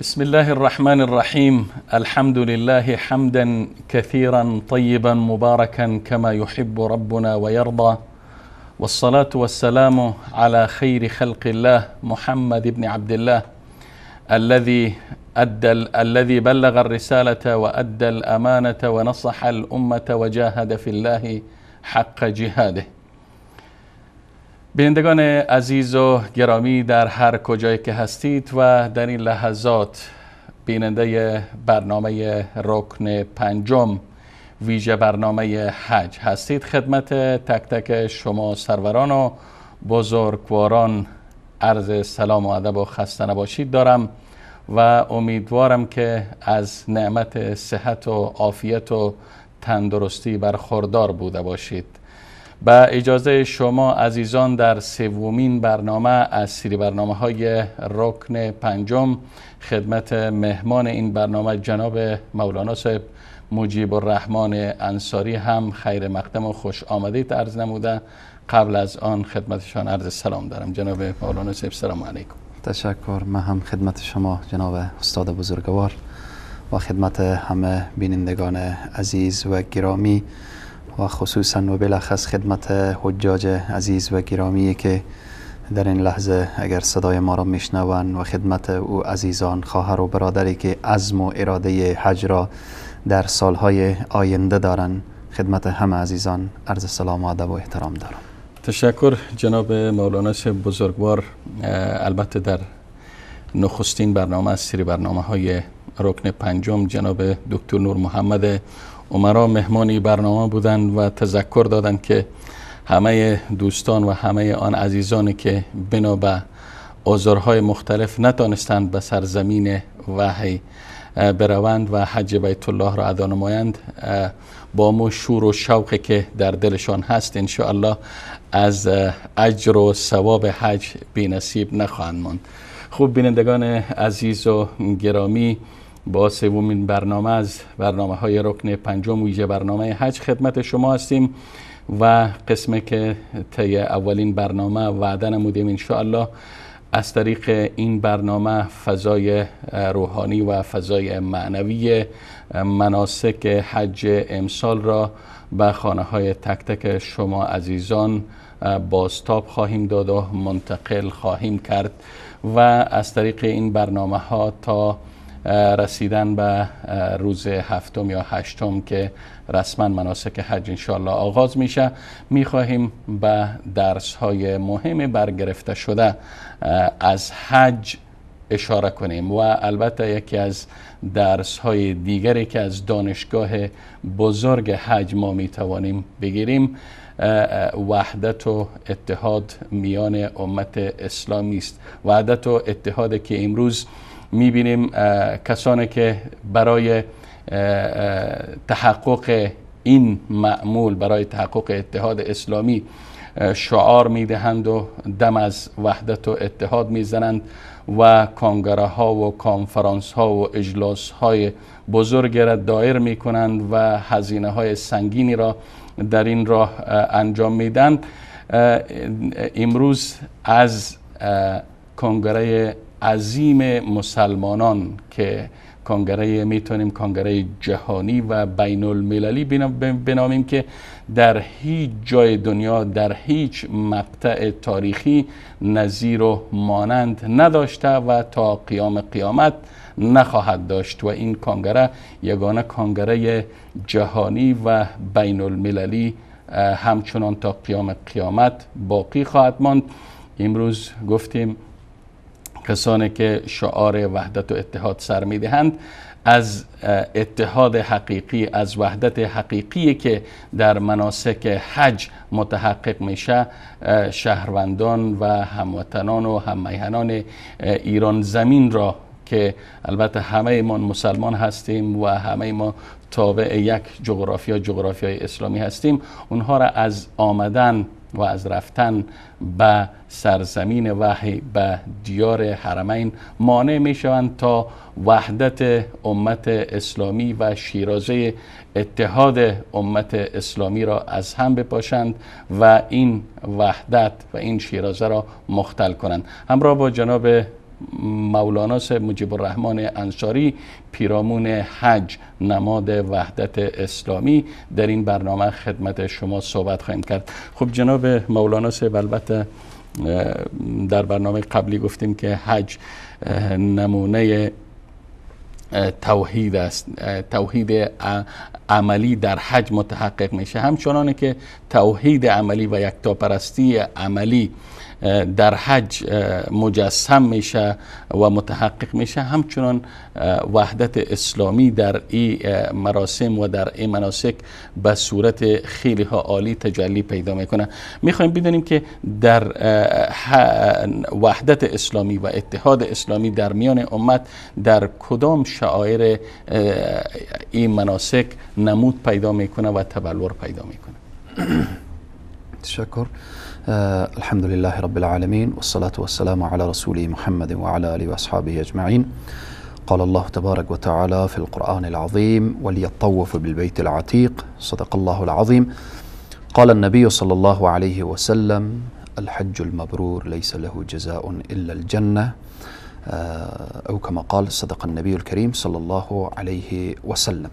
بسم الله الرحمن الرحيم. الحمد لله حمدا كثيرا طيبا مباركا كما يحب ربنا ويرضى، والصلاة والسلام على خير خلق الله محمد بن عبد الله الذي بلغ الرسالة وأدى الأمانة ونصح الأمة وجاهد في الله حق جهاده. بینندگان عزیز و گرامی در هر کجایی که هستید و در این لحظات بیننده برنامه رکن پنجم ویژه برنامه حج هستید، خدمت تک تک شما سروران و بزرگواران عرض سلام و ادب و خسته نباشید دارم و امیدوارم که از نعمت صحت و عافیت و تندرستی برخوردار بوده باشید. با اجازه شما عزیزان در سومین برنامه از سری برنامه‌های رکن پنجم خدمت مهمان این برنامه جناب مولانا صاحب مجیب الرحمن انصاری هم خیر مقدم و خوش آمدید عرض نموده. قبل از آن خدمتشان عرض سلام دارم. جناب مولانا صاحب سلام علیکم. تشکر. من هم خدمت شما جناب استاد بزرگوار و خدمت همه بینندگان عزیز و گرامی و خصوصا و بالاخص خدمت حجاج عزیز و گرامی که در این لحظه اگر صدای ما را میشنوند و خدمت او عزیزان خواهر و برادری که عزم و اراده حج را در سالهای آینده دارند، خدمت همه عزیزان عرض سلام و ادب و احترام دارم. تشکر جناب مولانا صاحب بزرگوار. البته در نخستین برنامه از سری برنامه‌های رکن پنجم جناب دکتر نور محمد عمرا مهمانی برنامه بودند و تذکر دادند که همه دوستان و همه آن عزیزانی که بنا به عذرهای مختلف نتانستند به سرزمین وحی بروند و حج بیت الله را ادا نمایند، با مو شور و شوقی که در دلشان هست ان شاء الله از اجر و ثواب حج بی نصیب نخواهند ماند. خوب بینندگان عزیز و گرامی، با سومین برنامه از برنامه‌های رکن پنجم ویژه برنامه حج خدمت شما هستیم و قسمی که طی اولین برنامه وعده نمودیم ان شاء الله از طریق این برنامه فضای روحانی و فضای معنوی مناسک حج امسال را به خانه‌های تک تک شما عزیزان بازتاب خواهیم داد و منتقل خواهیم کرد و از طریق این برنامه‌ها تا رسیدن به روز هفتم یا هشتم که رسما مناسک حج انشاءالله آغاز میشه، میخواهیم به درس های مهم برگرفته شده از حج اشاره کنیم و البته یکی از درس های دیگری که از دانشگاه بزرگ حج ما میتوانیم بگیریم وحدت و اتحاد میان امت اسلامی است. وحدت و اتحادی که امروز میبینیم کسانی که برای تحقق این معمول، برای تحقق اتحاد اسلامی شعار میدهند و دم از وحدت و اتحاد میزنند و کنگره ها و کانفرانس ها و اجلاس های بزرگ را دایر میکنند و هزینه های سنگینی را در این راه انجام میدن. امروز از کنگره عظیم مسلمانان که کنگره میتونیم کنگره جهانی و بین المللی بنامیم که در هیچ جای دنیا در هیچ مقطع تاریخی نظیر و مانند نداشته و تا قیام قیامت نخواهد داشت و این کنگره یگانه کنگره جهانی و بین المللی همچنان تا قیام قیامت باقی خواهد ماند. امروز گفتیم کسانی که شعار وحدت و اتحاد سر میدهند از اتحاد حقیقی، از وحدت حقیقی که در مناسک حج متحقق میشه، شهروندان و هموطنان و هممیهنان ایران زمین را که البته همه ما مسلمان هستیم و همه ما تابع یک جغرافیای اسلامی هستیم، اونها را از آمدن و از رفتن به سرزمین وحی به دیار حرمین مانع می شوند تا وحدت امت اسلامی و شیرازه اتحاد امت اسلامی را از هم بپاشند و این وحدت و این شیرازه را مختل کنند. همراه با جناب مولانا صاحب مجیب الرحمن انصاری پیرامون حج نماد وحدت اسلامی در این برنامه خدمت شما صحبت خواهیم کرد. خب جناب مولانا صاحب، البته در برنامه قبلی گفتیم که حج نمونه توحید است، توحید عملی در حج متحقق میشه، همچنان که توحید عملی و یکتاپرستی عملی در حج مجسم میشه و متحقق میشه، همچنان وحدت اسلامی در این مراسم و در این مناسک به صورت خیلی ها عالی تجلی پیدا میکنه. میخوایم بدونیم که در وحدت اسلامی و اتحاد اسلامی در میان امت در کدام شعائر این مناسک نمود پیدا میکنه و تبلور پیدا میکنه؟ تشکر. الحمد لله رب العالمين والصلاة والسلام على رسوله محمد وعلى آله وأصحابه أجمعين. قال الله تبارك وتعالى في القرآن العظيم وليطوف بالبيت العتيق. صدق الله العظيم. قال النبي صلى الله عليه وسلم الحج المبرور ليس له جزاء إلا الجنة، أو كما قال صدق النبي الكريم صلى الله عليه وسلم.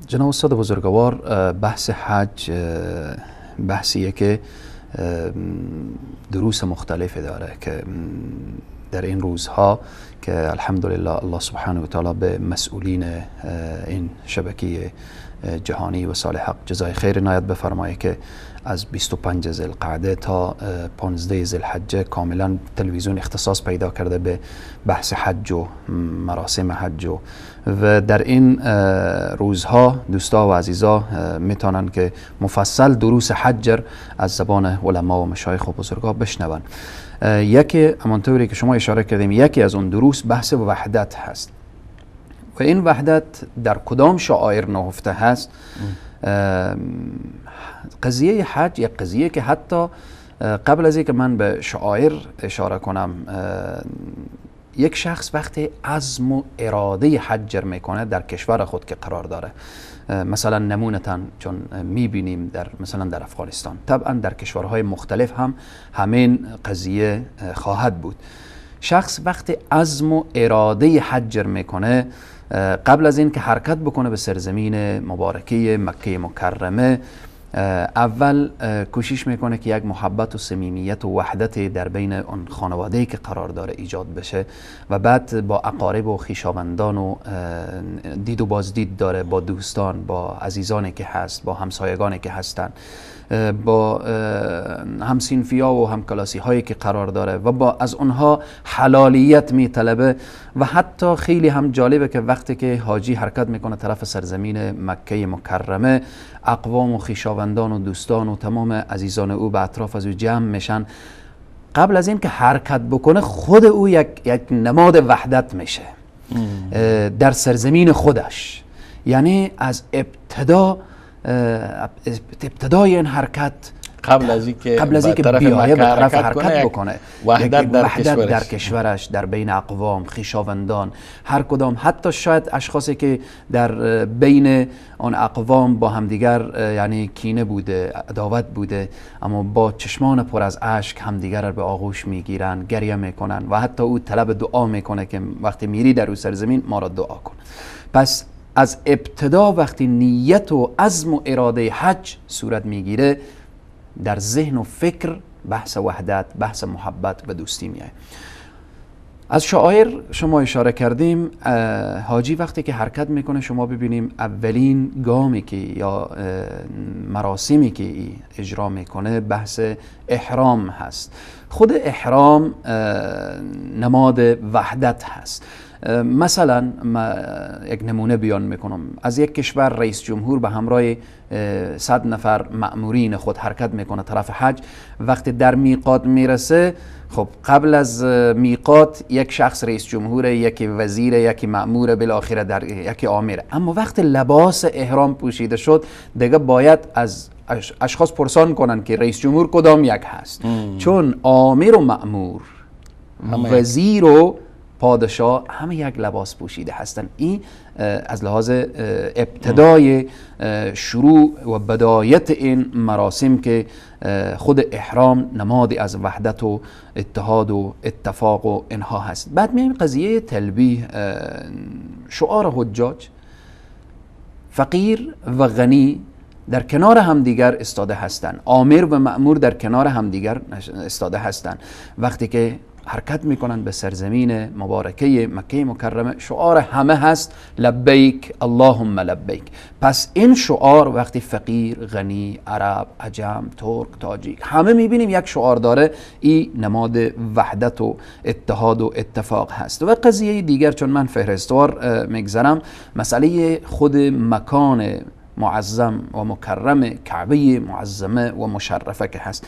جناب استاد بزرگوار، بحث حج بحثیه که دروس مختلف داره که در این روزها که الحمدلله الله سبحانه و تعالی به مسئولین این شبکه جهانی و صالح حق جزای خیر عنایت بفرمایه که از 25 ذوالقعده تا 15 ذوالحجه کاملا تلویزیون اختصاص پیدا کرده به بحث حج و مراسم حج و در این روزها دوستا و عزیزا میتونن که مفصل دروس حج از زبان علما و مشایخ و بزرگا بشنون. یکی همانطوری که شما اشاره کردیم، یکی از اون دروس بحث وحدت هست و این وحدت در کدام شعائر نهفته هست. قضیه حج یک قضیه که حتی قبل از اینکه من به شعائر اشاره کنم، یک شخص وقتی عزم و اراده حج میکنه در کشور خود که قرار داره، مثلا نمونتاً چون میبینیم در مثلا در افغانستان، طبعا در کشورهای مختلف هم همین قضیه خواهد بود. شخص وقتی عزم و اراده حج میکنه، قبل از این که حرکت بکنه به سرزمین مبارکه مکه مکرمه، اول کوشش میکنه که یک محبت و صمیمیت و وحدت در بین اون خانواده‌ای که قرار داره ایجاد بشه و بعد با اقارب و خویشاوندان و دید و بازدید داره، با دوستان، با عزیزانی که هست، با همسایگانی که هستن، با همسینفیا و همکلاسی هایی که قرار داره و با از اونها حلالیت میطلبه. و حتی خیلی هم جالبه که وقتی که حاجی حرکت میکنه طرف سرزمین مکه مکرمه، اقوام و خویشاوندان و دوستان و تمام عزیزان او به اطراف از او جمع میشن. قبل از این که حرکت بکنه خود او یک نماد وحدت میشه در سرزمین خودش. یعنی از ابتدای این حرکت قبل از اینکه بیایه به طرف حرکت بکنه، وحدت در کشورش، در بین اقوام، خویشاوندان، هر کدام، حتی شاید اشخاصی که در بین آن اقوام با همدیگر یعنی کینه بوده، عداوت بوده، اما با چشمان پر از اشک همدیگر را به آغوش میگیرن، گریه میکنن و حتی او طلب دعا میکنه که وقتی میری در او سرزمین ما را دعا کن. پس از ابتدا وقتی نیت و عزم و اراده حج صورت میگیره، در ذهن و فکر بحث وحدت، بحث محبت و دوستی میاد. از شعائر شما اشاره کردیم، حاجی وقتی که حرکت میکنه شما ببینیم اولین گامی که یا مراسمی که اجرا میکنه بحث احرام هست. خود احرام نماد وحدت هست. مثلا یک نمونه بیان میکنم، از یک کشور رئیس جمهور به همراه 100 نفر مأمورین خود حرکت میکنه طرف حج. وقتی در میقات میرسه، خب قبل از میقات یک شخص رئیس جمهور، یکی وزیر، یکی مأمور، بالاخره در یکی آمیر. اما وقتی لباس احرام پوشیده شد دیگه باید از اشخاص پرسان کنن که رئیس جمهور کدام یک هست، چون آمیر و مأمور، وزیر و پادشاه، همه یک لباس پوشیده هستند. این از لحاظ ابتدای شروع و بدایت این مراسم که خود احرام نمادی از وحدت و اتحاد و اتفاق و اینها هست. بعد میایم قضیه تلبیه. شعار حجاج فقیر و غنی در کنار همدیگر استاده هستند، آمر و مأمور در کنار همدیگر استاده هستند. وقتی که حرکت میکنند به سرزمین مبارکه مکه مکرمه، شعار همه هست لبیک اللهم لبیک. پس این شعار وقتی فقیر، غنی، عرب، عجم، ترک، تاجیک همه میبینیم یک شعار داره، این نماد وحدت و اتحاد و اتفاق هست. و قضیه دیگر چون من فهرستوار میگذرم، مسئله خود مکان معظم و مکرم کعبه معظمه و مشرفه که هست.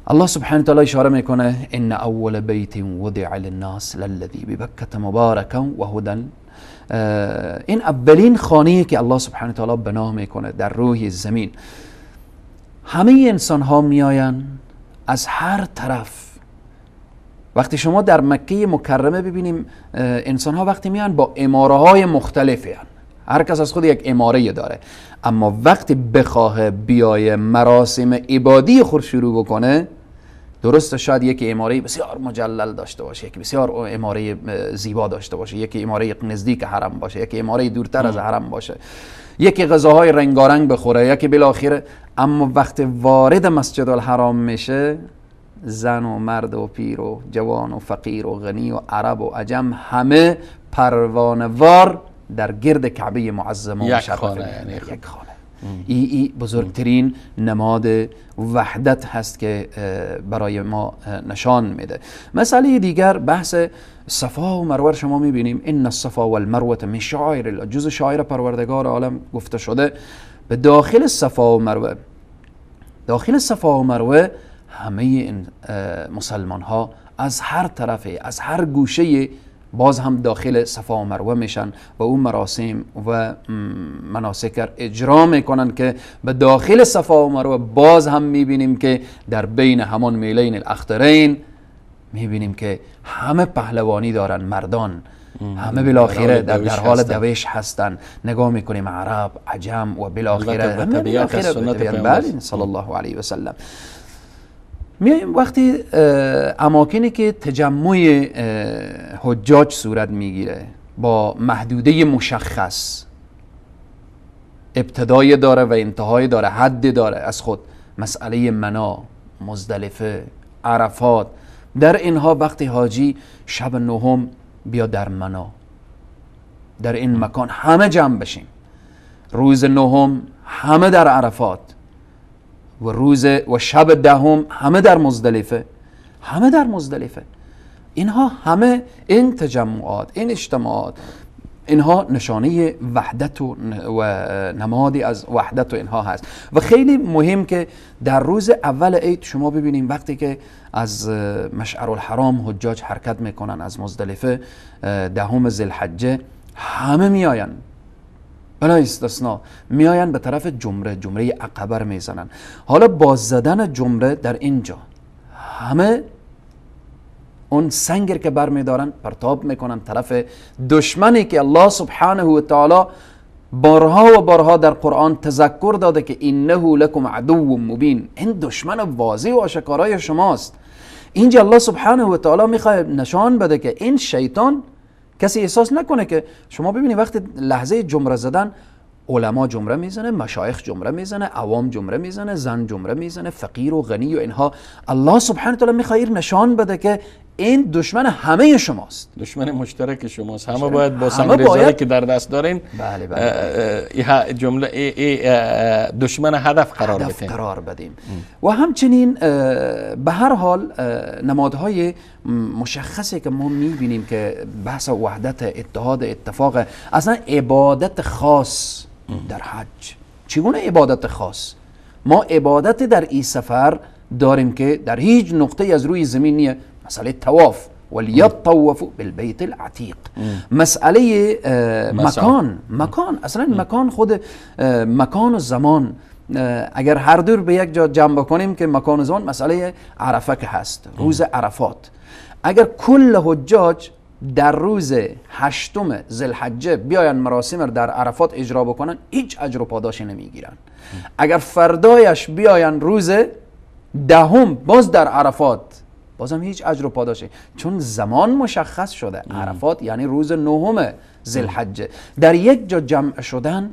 الله سبحانه وتعالى اشاره میکنه ان اول بیت وضع للناس للذی ببکة مبارکا و هدى. این اولین خانه‌ای که الله سبحانه وتعالى بنا میکنه در روی زمین. همه انسان ها میاین از هر طرف. وقتی شما در مکه مکرمه ببینیم انسان ها وقتی میان با اماره های مختلفی هن. هر کس از خود یک اماره داره، اما وقتی بخواه بیای مراسم عبادی خود شروع بکنه، درسته شاید یکی اماره بسیار مجلل داشته باشه، یکی بسیار اماره زیبا داشته باشه، یکی اماره نزدیک حرم باشه، یکی اماره دورتر از حرم باشه، یکی غذاهای رنگارنگ بخوره، یکی بالاخره، اما وقتی وارد مسجد الحرام میشه، زن و مرد و پیر و جوان و فقیر و غنی و عرب و عجم همه پروانه‌وار در گرد کعبه معظمه و مشرفه. یک خانه. ای بزرگترین نماد وحدت هست که برای ما نشان میده. مسئله دیگر بحث صفا و مروه شما میبینیم ان الصفا والمروه من شعائر الله، جز شاعر پروردگار عالم گفته شده. به داخل صفا و مروه، داخل صفا و مروه همه این مسلمان ها از هر طرف، از هر گوشه باز هم داخل صفا و مروه میشن و اون مراسم و مناسک اجرا میکنن که به داخل صفا و مروه باز هم میبینیم که در بین همان میلین الاخضرین میبینیم که همه پهلوانی دارن، مردان همه بالاخره در حال دویش هستن. نگاه میکنیم عرب، عجم و بالاخره همه بالاخره صلی الله علیه و سلم. میایم وقتی اماکنی که تجمع حجاج صورت میگیره با محدوده مشخص، ابتدای داره و انتهای داره، حد داره از خود، مسئله منا، مزدلفه، عرفات، در اینها وقتی حاجی شب نهم بیا در منا، در این مکان همه جمع بشیم، روز نهم همه در عرفات و روز و شب دهم همه در مزدلفه، همه در مزدلفه. اینها همه این تجمعات، این اجتماعات، اینها نشانه وحدت و نمادی از وحدت و اینها هست. و خیلی مهم که در روز اول عید شما ببینیم وقتی که از مشعر الحرام حجاج حرکت میکنن از مزدلفه، دهم ذوالحجه، همه میاین بلا استثناء میاین به طرف جمره عقبه میزنن. حالا با زدن جمره در اینجا همه اون سنگر که بر میدارن پرتاب میکنن طرف دشمنی که الله سبحانه و تعالی بارها و بارها در قرآن تذکر داده که انه لکم عدو مبین، این دشمن واضح و آشکارای شماست. اینجا الله سبحانه و تعالی میخواد نشان بده که این شیطان کسی احساس نکنه که شما ببینید وقتی لحظه جمره زدن علما جمره میزنه، مشایخ جمره میزنه، عوام جمره میزنه، زن جمره میزنه، فقیر و غنی و اینها، الله سبحانه و تعالی میخواد نشان بده که این دشمن همه شماست، دشمن مشترک شماست. همه باید با سنگرزایی که در دست دارین جمله دشمن هدف قرار بدیم. و همچنین به هر حال نمادهای مشخصی که ما میبینیم که بحث وحدت، اتحاد، اتفاق، اصلا عبادت خاص در حج. چگونه عبادت خاص؟ ما عبادت در این سفر داریم که در هیچ نقطه از روی زمین نیه. مسئله طواف ولیطوفوا بالبیت العتیق، مسئله مکان اصلا مکان خود مکان و زمان، اگر هر دور به یک جا جمع بکنیم که مکان و زمان، مسئله عرفه که هست، روز عرفات، اگر کل حجاج در روز 8 ذوالحجه بیاین مراسم رو در عرفات اجرا بکنن هیچ اجر و پاداشی نمیگیرن. اگر فردایش بیاین روز 10 باز در عرفات بازم هیچ اجر و پاداشی، چون زمان مشخص شده. عرفات یعنی روز 9 ذوالحجه. در یک جا جمع شدن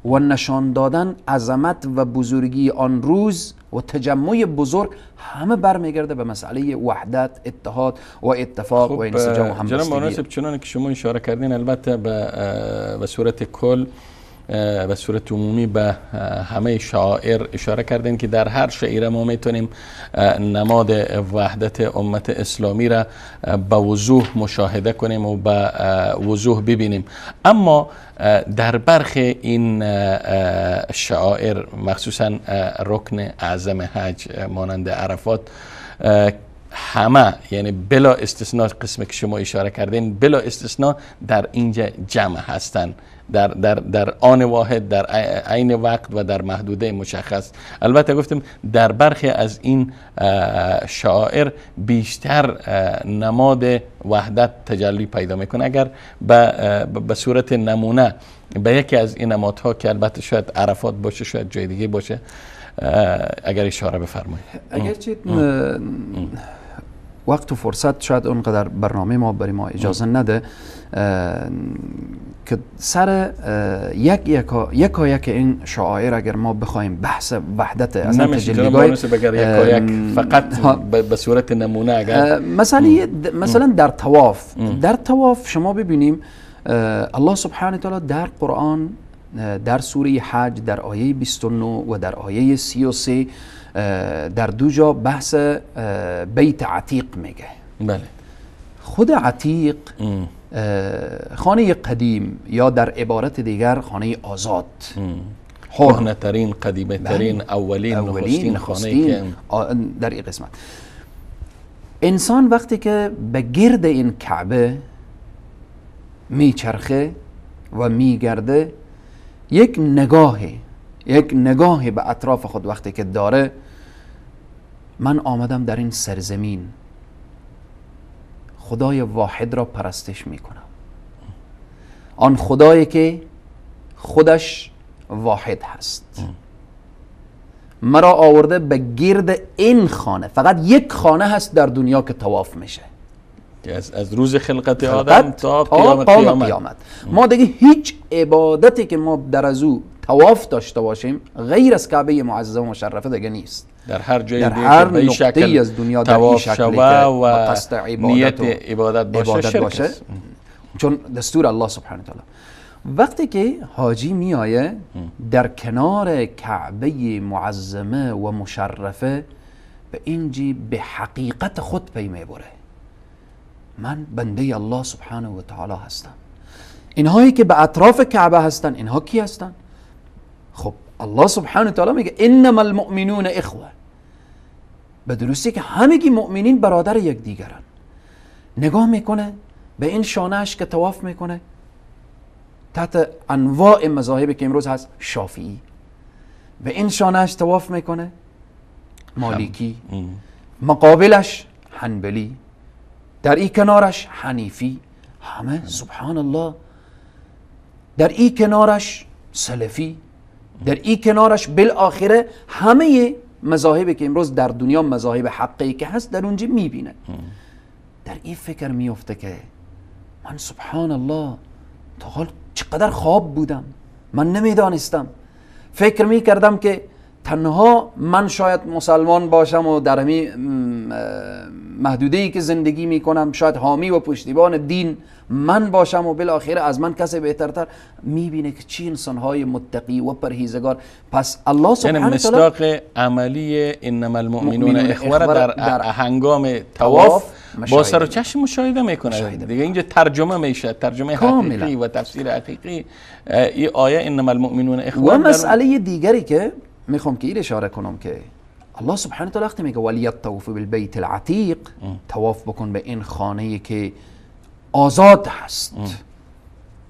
و نشان دادن عظمت و بزرگی آن روز و تجمع بزرگ همه برمیگرده به مسئله وحدت، اتحاد و اتفاق و انسجام و همبستگی. جناب مناسب چنانه که شما اشاره کردین، البته به صورت کل به صورت عمومی به همه شعائر اشاره کردین که در هر شعیره ما میتونیم نماد وحدت امت اسلامی را به وضوح مشاهده کنیم و به وضوح ببینیم. اما در برخی این شعائر مخصوصا رکن اعظم حج مانند عرفات همه، یعنی بلا استثناء قسمی که شما اشاره کردین بلا استثناء در اینجا جمع هستند در آن واحد، در عین وقت و در محدوده مشخص. البته گفتم در برخی از این شعائر بیشتر نماد وحدت تجلی پیدا میکنه. اگر به صورت نمونه به یکی از این نمادها که البته شاید عرفات باشه، شاید جای دیگه باشه، اگر اشاره بفرمایید. اگرچه وقت و فرصت شاید اونقدر برنامه ما برای ما اجازه نده که سر یک این شعائر اگر ما بخوایم بحث وحدت از تجلیگاه فقط به صورت نمونه اگر مثلا در طواف شما ببینیم الله سبحانه تعالی در قرآن در سوره حج در آیه 29 و در آیه 33 در دو جا بحث بیت عتیق میگه. بله. خود عتیق خانه قدیم یا در عبارت دیگر خانه آزاد، کهنه ترین، قدیمه ترین، اولین نخستین خانه که در این قسمت. انسان وقتی که به گرد این کعبه میچرخه و میگرده یک نگاهی به اطراف خود وقتی که داره، من آمدم در این سرزمین خدای واحد را پرستش میکنم، آن خدایی که خودش واحد هست مرا آورده به گرد این خانه. فقط یک خانه هست در دنیا که طواف میشه، از روز خلقت آدم تا قیامت. ما دیگه هیچ عبادتی که ما در از او طواف داشته باشیم غیر از کعبه معظم و مشرفه دیگه نیست. در هر جای در هر نقطه‌ای از دنیا در این شکل که و قصد نیت عبادت باشه چون دستور الله سبحانه تعالی. وقتی که حاجی میآیه در کنار کعبه معظمه و مشرفه به اینجی به حقیقت خود پی میبره، من بنده الله سبحانه و تعالی هستم. اینهایی که به اطراف کعبه هستن اینها کی هستن؟ خب الله سبحانه و تعالی میگه انما المؤمنون اخوه، به درستی که همگی مؤمنین برادر یک دیگرن. نگاه میکنه به این شانهش که طواف میکنه تحت انواع مذاهبی که امروز هست، شافعی، به این شانهش طواف میکنه مالکی، مقابلش حنبلی، در این کنارش حنیفی، همه سبحان الله، در این کنارش سلفی، در این کنارش بالاخره همه مذاهبی که امروز در دنیا مذاهب حقی که هست در اونجا میبینه. در این فکر میفته که من سبحان الله تا حال چقدر خواب بودم، من نمیدانستم، فکر میکردم که تنها من شاید مسلمان باشم و در همین محدوده‌ای که زندگی میکنم شاید حامی و پشتیبان دین من باشم و بالاخره از من کسی بهترتر. میبینه که چی انسانهای متقی و پرهیزگار. پس الله سبحانه یعنی مصداق عملی انما المؤمنون اخوه در هنگام طواف با سر و چشم مشاهده میکنه. دیگه اینجا ترجمه میشه، ترجمه حقیقی و تفسیر حقیقی این آیه انما المؤمنون اخوه. و مسئله دیگری که میخوام که این اشاره کنم که الله سبحانه تعالی وقتی میگه ولیطوف بالبیت العتیق، طواف بکن به این خانه‌ای که آزاد هست.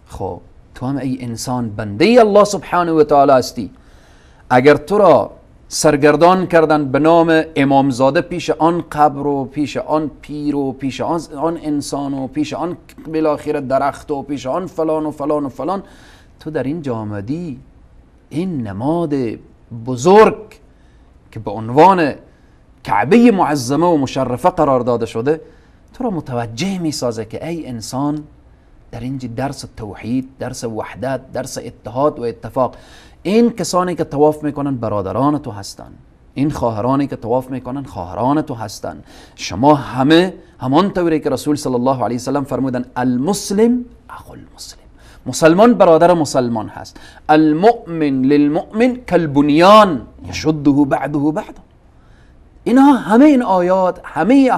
خب تو هم ای انسان بنده الله سبحانه و تعالی هستی، اگر تو را سرگردان کردن به نام امامزاده پیش آن قبر و پیش آن پیر و پیش آن انسان و پیش آن بالاخره درخت و پیش آن فلان و فلان و فلان. تو در این جامدی این نماد بزرگ که به عنوان کعبه معظمه و مشرفه قرار داده شده تو را متوجه می سازه که ای انسان در اینجا درس توحید، درس وحدت، درس اتحاد و اتفاق. این کسانی که طواف میکنن برادران تو هستن، این خواهرانی که طواف میکنن خواهران تو هستن. شما همه همان طوری که رسول صلی الله علیه وسلم فرمودن المسلم اخو المسلم، مسلمان برادر مسلمان هست. المؤمن للمؤمن کالبنیان یشده بعده بعدا. اینها همه این آیات، همه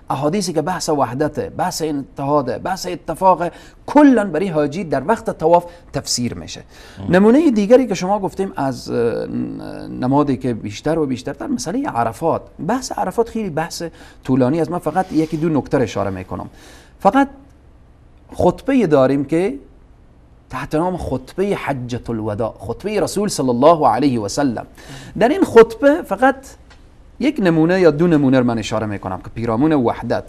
احادیثی که بحث وحدته، بحث اتحاده، بحث اتفاق، کلا برای حاجی در وقت طواف تفسیر میشه. نمونه دیگری که شما گفتیم از نمادی که بیشتر و بیشتر در مسئله عرفات، بحث عرفات خیلی بحث طولانی است. من فقط یکی دو نکته اشاره میکنم. فقط خطبه داریم که تحت نام خطبه حجة الوداع، خطبه رسول صلی الله علیه و سلم. در این خطبه فقط یک نمونه یا دو نمونه من اشاره میکنم که پیرامون وحدت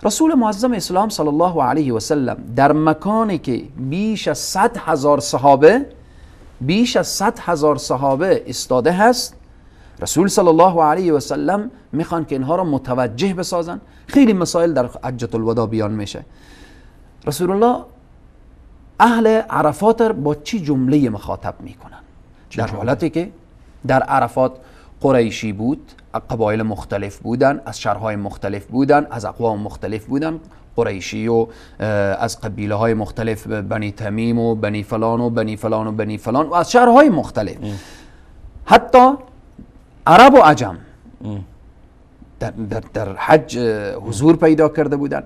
رسول معظم اسلام صلی الله علیه و سلم در مکانی که بیش از 100,000 صحابه استاده هست، رسول صلی الله علیه و سلم میخوان که اینها را متوجه بسازن. خیلی مسائل در حجة الوداع بیان میشه. رسول الله اهل عرفات با چی جمله مخاطب میکنن؟ در حالتی که در عرفات قریشی بود، قبایل مختلف بودن، از شهرهای مختلف بودن، از اقوام مختلف بودن. قریشی و از قبیله های مختلف، بنی تمیم و بنی فلان و بنی فلان و بنی فلان و از شهرهای مختلف. حتی عرب و عجم در حج حضور پیدا کرده بودن.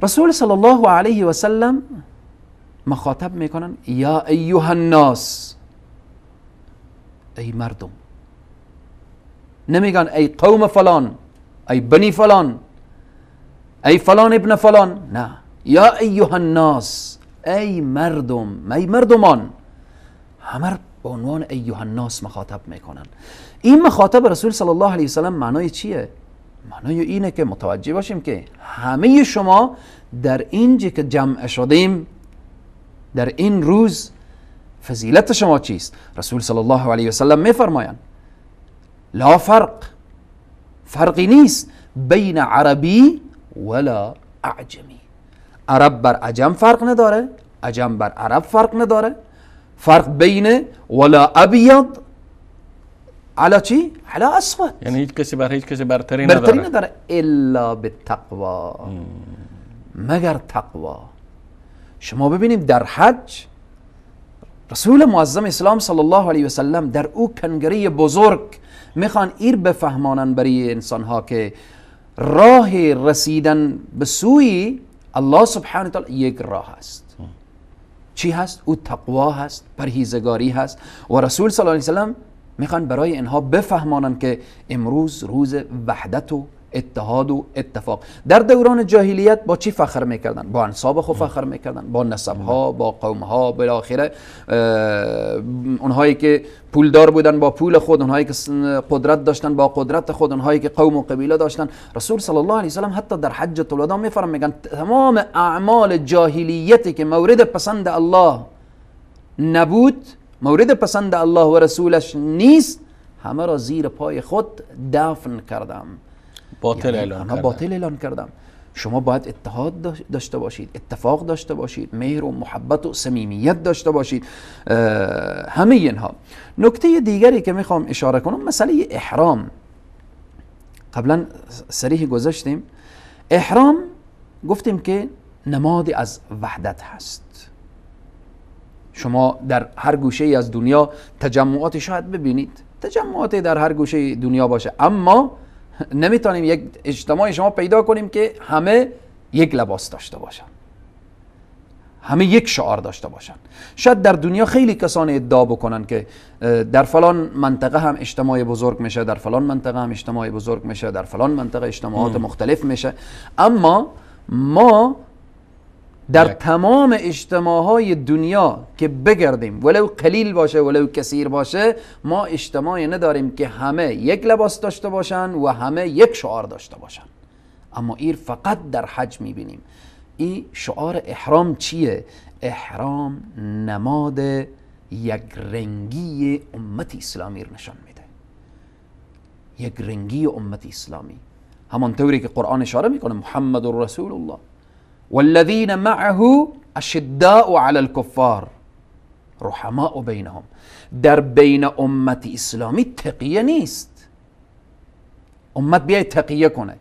رسول صلی الله علیه و سلم مخاطب میکنن یا ایها الناس، ای مردم. نمیگن ای قوم فلان، ای بنی فلان، ای فلان ابن فلان، نه، یا ایها الناس، ای مردم، ای مردمان. همه به عنوان ایها الناس مخاطب میکنن. این مخاطب رسول صلی الله علیه وسلم معنای چیه؟ معنای اینه که متوجه باشیم که همه شما در اینجا که جمع شدیم در این روز فضیلت شما چیست؟ رسول صلی الله علیه وسلم میفرمایند لا فرقی نیست بین عربی ولا اعجمی. عرب بر عجم فرق نداره، عجم بر عرب فرق نداره. فرق بین ولا ابیض علا چی؟ علا اسود. یعنی هیچ کسی بر هیچ کسی برتری نداره الا بالتقوا، مگر تقوا. شما ببینیم در حج رسول معظم اسلام صلی الله علیه و سلم در او کنگره بزرگ میخوان ایر بفهمانن برای انسان ها که راه رسیدن به سوی الله سبحانه و تعالی یک راه هست. چی هست؟ او تقوا هست، پرهیزگاری هست. و رسول صلی الله علیه و سلم میخوان برای اینها بفهمانن که امروز روز وحدت و اتحاد و اتفاق. در دوران جاهلیت با چی فخر میکردن؟ با انساب خود فخر میکردن، با نسب ها، با قوم ها. بالاخره اونهایی که پولدار بودن با پول خود، اونهایی که قدرت داشتن با قدرت خود، اونهایی که قوم و قبیله داشتن. رسول صلی الله علیه و سلم حتی در حجة الوداع میفرمایند میگن تمام اعمال جاهلیتی که مورد پسند الله نبود، مورد پسند الله و رسولش نیست، همه را زیر پای خود دفن کردم، باطل اعلان کردم. شما باید اتحاد داشته باشید، اتفاق داشته باشید، مهر و محبت و صمیمیت داشته باشید. همه اینها. نکته دیگری که میخوام اشاره کنم مسئله احرام. قبلا صریح گذاشتیم. احرام گفتیم که نمادی از وحدت هست. شما در هر گوشه ای از دنیا تجمعات شاید ببینید، تجمعاتی در هر گوشه دنیا باشه، اما نمیتونیم یک اجتماع شما پیدا کنیم که همه یک لباس داشته باشن، همه یک شعار داشته باشن. شاید در دنیا خیلی کسان ادعا بکنن که در فلان منطقه هم اجتماع بزرگ میشه، در فلان منطقه هم اجتماع بزرگ میشه، در فلان منطقه اجتماعات مختلف میشه، اما ما در تمام اجتماعهای دنیا که بگردیم، ولو قلیل باشه ولو کثیر باشه، ما اجتماعی نداریم که همه یک لباس داشته باشن و همه یک شعار داشته باشن. اما این فقط در حج میبینیم. این شعار احرام چیه؟ احرام نماد یک رنگی امت اسلامی رو نشان میده، یک رنگی امت اسلامی، همانطوری که قرآن اشاره میکنه محمد رسول الله والذین معه اشداء علی الكفار رحماء بینهم. در بین امت اسلامی تقیه نیست، امت بیاید تقیه کنه.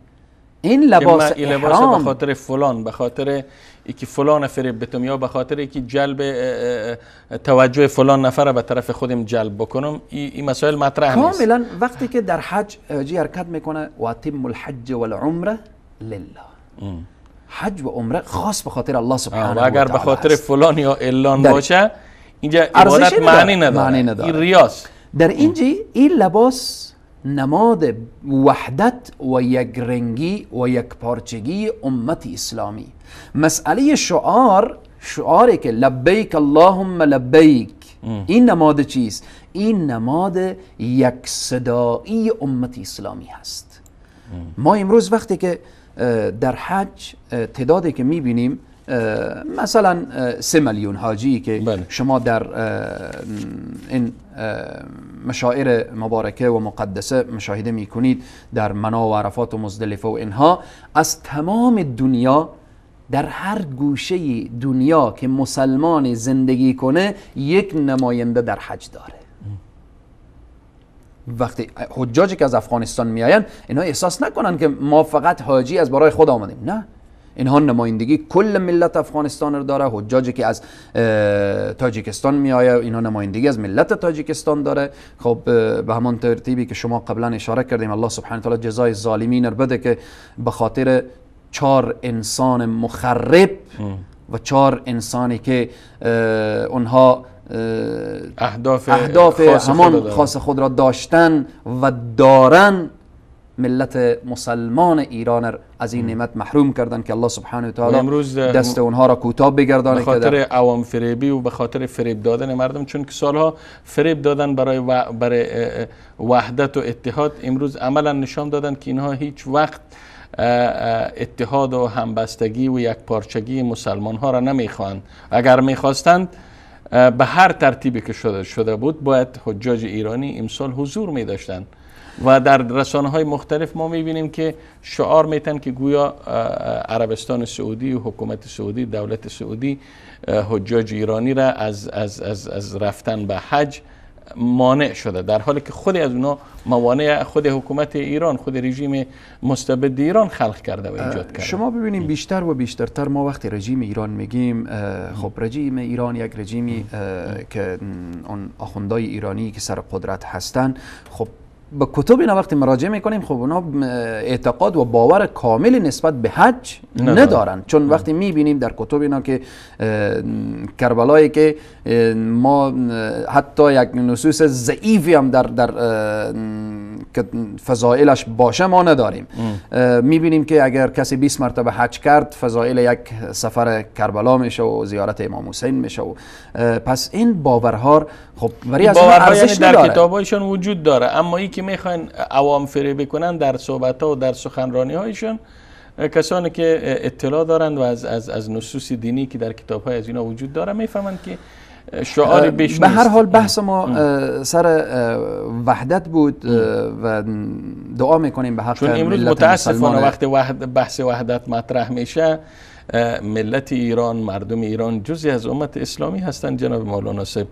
این لباس احرام به خاطر فلان، به خاطر اینکه فلان فریب بتم، یا به خاطر اینکه جلب توجه فلان نفر به طرف خودم جلب بکنم، این مسائل مطرح نیست. کاملا وقتی که در حج حاجی حرکت میکنه و اتم الحج والعمره لله، حج و عمره خاص به خاطر الله سبحانه و تعالی. و اگر به خاطر فلان یا علان باشه اینجا عبادت معنی نداره، این ریاست. در اینجا این لباس نماد وحدت و یک رنگی و یک پارچگی امت اسلامی. مسئله شعاری که لبیک اللهم لبیک، این نماد چیست؟ این نماد یک صدایی امت اسلامی هست. ما امروز وقتی که در حج تعدادی که میبینیم، مثلا 3 میلیون حاجی که شما در این مشاعر مبارکه و مقدسه مشاهده میکنید، در منا و عرفات و مزدلفه و اینها، از تمام دنیا، در هر گوشه دنیا که مسلمان زندگی کنه یک نماینده در حج داره. وقتی حجاجی که از افغانستان میاین، اینا احساس نکنن که ما فقط حاجی از برای خود آمدیم، نه، اینها نمایندگی کل ملت افغانستان رو داره. حجاجی که از تاجیکستان میآیه، اینها نمایندگی از ملت تاجیکستان داره. خب به همان ترتیبی که شما قبلا اشاره کردیم، الله سبحانه و تعالی جزای ظالمین رو بده که به خاطر 4 انسان مخرب و 4 انسانی که اونها اهداف همان خاص خود را داشتن و دارن، ملت مسلمان ایران از این نعمت محروم کردن که الله سبحانه و تعالی دست اونها را کوتاه بگردانه. به خاطر عوام فریبی و به خاطر فریب دادن مردم، چون که سالها فریب دادن برای وحدت و اتحاد، امروز عملا نشان دادن که اینها هیچ وقت اتحاد و همبستگی و یک پارچگی مسلمان ها را نمیخواهند. اگر میخواستند به هر ترتیبی که شده بود باید حجاج ایرانی امسال حضور می داشتند. و در رسانه های مختلف ما میبینیم که شعار میتن که گویا عربستان سعودی و حکومت سعودی، دولت سعودی، حجاج ایرانی را از رفتن به حج مانع شده، در حالی که خود از اونا موانع خود حکومت ایران، خود رژیم مستبد ایران خلق کرده و ایجاد کرده. شما ببینیم بیشتر و بیشترتر ما وقتی رژیم ایران میگیم، خب رژیم ایران یک رژیمی که اون آخوندهای ایرانی که سر قدرت هستن، خب به کتب اینا وقتی مراجعه میکنیم، خب اونا اعتقاد و باور کاملی نسبت به حج ندارن. چون وقتی میبینیم در کتب اینا که کربلایی که ما حتی یک نصوص ضعیفی هم در فضائلش باشه ما نداریم، میبینیم که اگر کسی 20 مرتبه حج کرد، فضائل یک سفر کربلا میشه و زیارت امام حسین میشه. و پس این باورها خب برای از ارزش در کتابایشان وجود داره، اما ای که میخواین عوام فریب بکنن در صحبت‌ها و در سخنرانی هایشان، کسانی که اطلاع دارند و از نصوص دینی که در کتاب‌های از اینا وجود داره میفهمند که شعار بیش نیست. به هر حال بحث ما سر وحدت بود و دعا میکنیم به حق چون امروز متاسفانه وقتی بحث وحدت مطرح میشه، ملت ایران، مردم ایران جزئی از امت اسلامی هستند. جناب مولانا صاحب،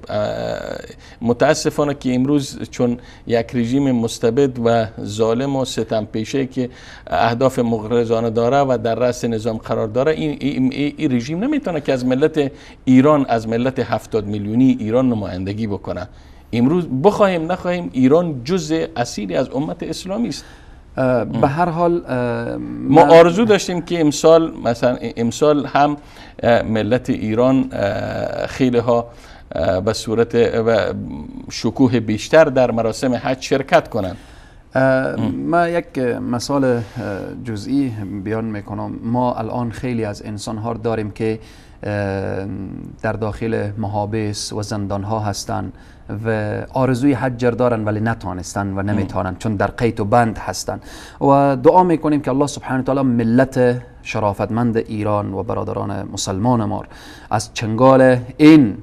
متاسفانه که امروز چون یک رژیم مستبد و ظالم و ستم پیشه که اهداف مغرضانه داره و در رأس نظام قرار داره، این رژیم نمیتونه که از ملت ایران، از ملت 70 میلیونی ایران نمایندگی بکنه. امروز بخواهیم نخواهیم ایران جزء اصیلی از امت اسلامی است. به هر حال ما آرزو داشتیم که امسال هم ملت ایران خیلی ها به صورت و شکوه بیشتر در مراسم حج شرکت کنند. ما یک مثال جزئی بیان میکنم. ما الان خیلی از انسان ها داریم که در داخل محابس و زندان ها هستند و آرزوی حج دارن ولی نتانستن و نمیتونن چون در قید و بند هستن و دعا میکنیم که الله سبحانه و تعالی ملت شرافتمند ایران و برادران مسلمان ما از چنگال این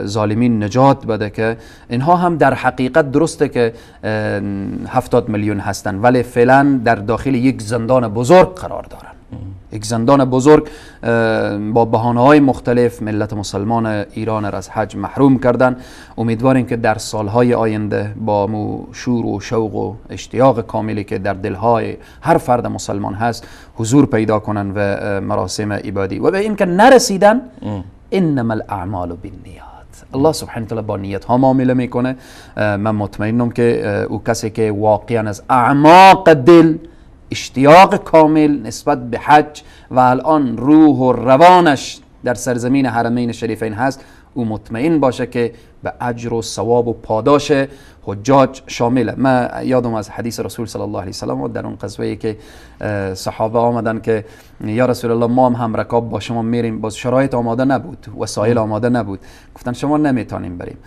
ظالمین نجات بده که اینها هم در حقیقت درسته که 70 میلیون هستن ولی فعلا در داخل یک زندان بزرگ قرار دارن. یک زندان بزرگ با بهانه‌های مختلف ملت مسلمان ایران را از حج محروم کردن. امیدواریم که در سالهای آینده با شور و شوق و اشتیاق کاملی که در دلهای هر فرد مسلمان هست حضور پیدا کنن و مراسم عبادی و به این که نرسیدن انما الاعمال بالنیات. الله سبحانه و تعالی با نیت ها معامله میکنه. من مطمئنم که او کسی که واقعا از اعماق دل اشتیاق کامل نسبت به حج و الان روح و روانش در سرزمین حرمین شریفین هست او مطمئن باشه که به اجر و ثواب و پاداش حجاج شامله. من یادم از حدیث رسول صلی الله علیه و سلم و در اون غزوه‌ای که صحابه آمدن که یا رسول الله ما هم رکاب با شما میریم، باز شرایط آماده نبود، وسایل آماده نبود، گفتن شما نمیتونیم بریم.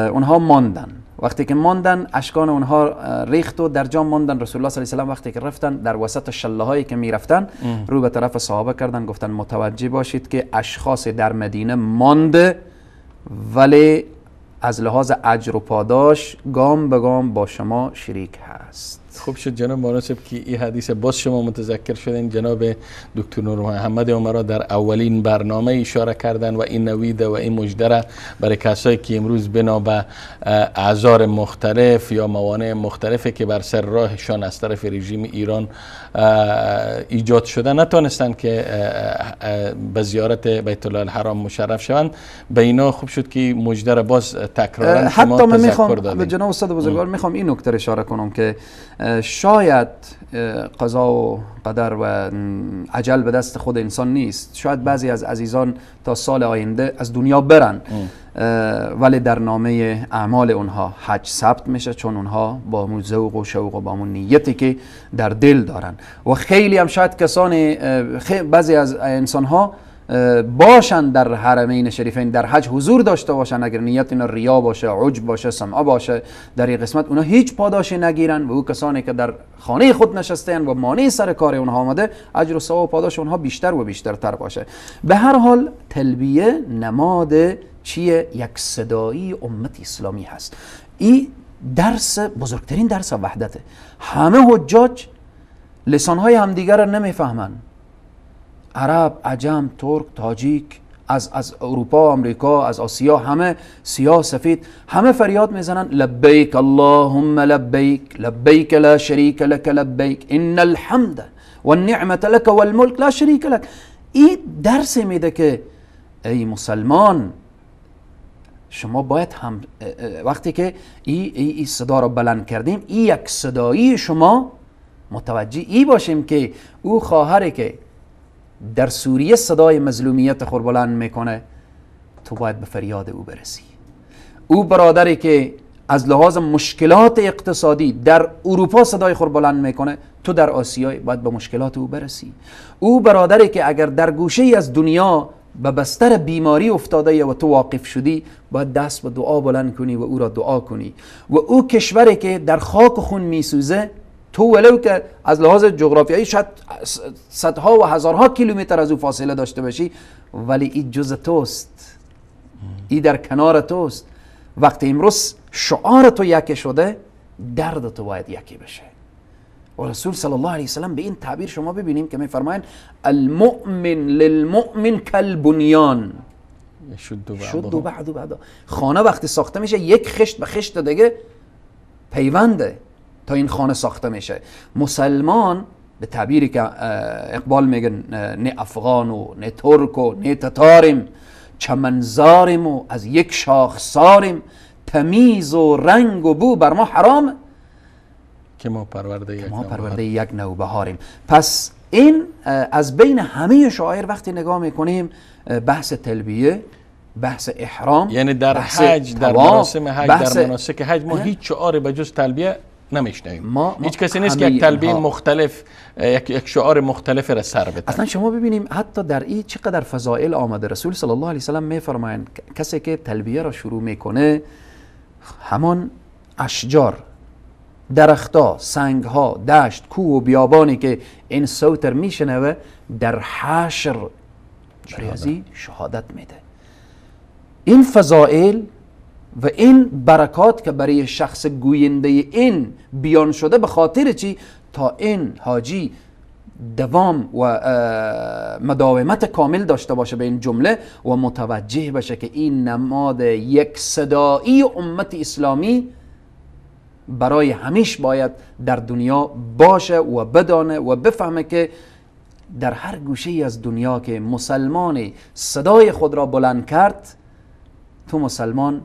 اونها ماندن. وقتی که ماندن اشکان اونها ریخت و در جا ماندن. رسول الله صلی الله علیه و سلم وقتی که رفتن در وسط شله هایی که میرفتن رو به طرف صحابه کردن، گفتن متوجه باشید که اشخاص در مدینه مانده ولی از لحاظ اجر و پاداش گام به گام با شما شریک هست. خوب شد جناب مناسب که این حدیث باز شما متذکر شدین. جناب دکتر نور محمد عمرا در اولین برنامه اشاره کردن و این نوید و این مجدره برای کسایی که امروز بنا به اعذار مختلف یا موانع مختلفی که بر سر راهشان از طرف رژیم ایران ایجاد شده نتونستن که به زیارت بیت الله الحرام مشرف شوند، به اینا خوب شد که مجدره باز تکرارا شما تذکر دادین. به جناب استاد بزرگوار میخوام این نکته اشاره کنم که شاید قضا و قدر و اجل به دست خود انسان نیست. شاید بعضی از عزیزان تا سال آینده از دنیا برن ولی در نامه اعمال اونها حج ثبت میشه چون اونها با اون ذوق و شوق و با اون نیتی که در دل دارن. و خیلی هم شاید بعضی از انسان ها باشن در حرمین شریفین در حج حضور داشته باشن، اگر نیت اینا ریا باشه، عجب باشه، سمعه باشه در این قسمت اونا هیچ پاداشی نگیرن و او کسانی که در خانه خود نشستن و مانع سر کار اونها آمده اجر و ثواب و پاداش اونها بیشتر و بیشتر باشه. به هر حال تلبیه نماد چیه؟ یک صدایی امت اسلامی هست. این درس بزرگترین درس وحدته. همه حجاج لسانهای همدیگر رو نمیفهمن. عرب، عجم، ترک، تاجیک، از اروپا، امریکا، از آسیا، همه سیاه سفید، همه فریاد میزنن لبیک اللهم لبیک لبیک لا شریک لك لبیک ان الحمد والنعمة لك والملك لا شریک لك. این درس میده که ای مسلمان شما باید هم وقتی که این صدا رو بلند کردیم این یک صدایی شما متوجه ای باشیم که او خواهری که در سوریه صدای مظلومیت خود بلند میکنه تو باید به فریاد او برسی. او برادری که از لحاظ مشکلات اقتصادی در اروپا صدای خود بلند میکنه تو در آسیا باید به مشکلات او برسی. او برادری که اگر در گوشه ای از دنیا به بستر بیماری افتاده و تو واقف شدی باید دست به دعا بلند کنی و او را دعا کنی. و او کشوری که در خاک و خون میسوزه تو ولو که از لحاظ جغرافیایی شاید صدها و هزارها کیلومتر از او فاصله داشته باشی ولی این جز توست، این در کنار توست. وقتی امروز شعار تو یکی شده درد تو باید یکی بشه. و رسول صلی الله علیه وسلم به این تعبیر شما ببینیم که میفرمایند المؤمن للمؤمن کالبنیان شد بعد. خانه وقتی ساخته میشه یک خشت به خشت دیگه پیونده تا این خانه ساخته میشه. مسلمان به تعبیری که اقبال میگن نه افغان و نه ترک و نه تتاریم، چمنزاریم و از یک شاخ ساریم، تمیز و رنگ و بو بر ما حرام که ما پرورده یک نوبهاریم. پس این از بین همه شعائر وقتی نگاه میکنیم بحث تلبیه، بحث احرام، یعنی در حج، در مراسم حج، در مناسک حج ما هیچ شعاری به جز تلبیه نمیشنویم. هیچ کسی نیست که یک تلبیه مختلف، یک شعار مختلف را سر بده. اصلا شما ببینیم حتی در این چقدر فضائل آمده. رسول صلی الله علیه و سلم میفرمایند کسی که تلبیه را شروع میکنه، همان اشجار، درختها، سنگها، دشت، کوه و بیابانی که این صوت را میشنوه در حشر ریاضی شهادت میده. این فضائل و این برکات که برای شخص گوینده این بیان شده، به خاطر چی؟ تا این حاجی دوام و مداومت کامل داشته باشه به این جمله و متوجه بشه که این نماد یک صدایی امت اسلامی برای همیش باید در دنیا باشه و بدانه و بفهمه که در هر گوشه از دنیا که مسلمان صدای خود را بلند کرد، تو مسلمان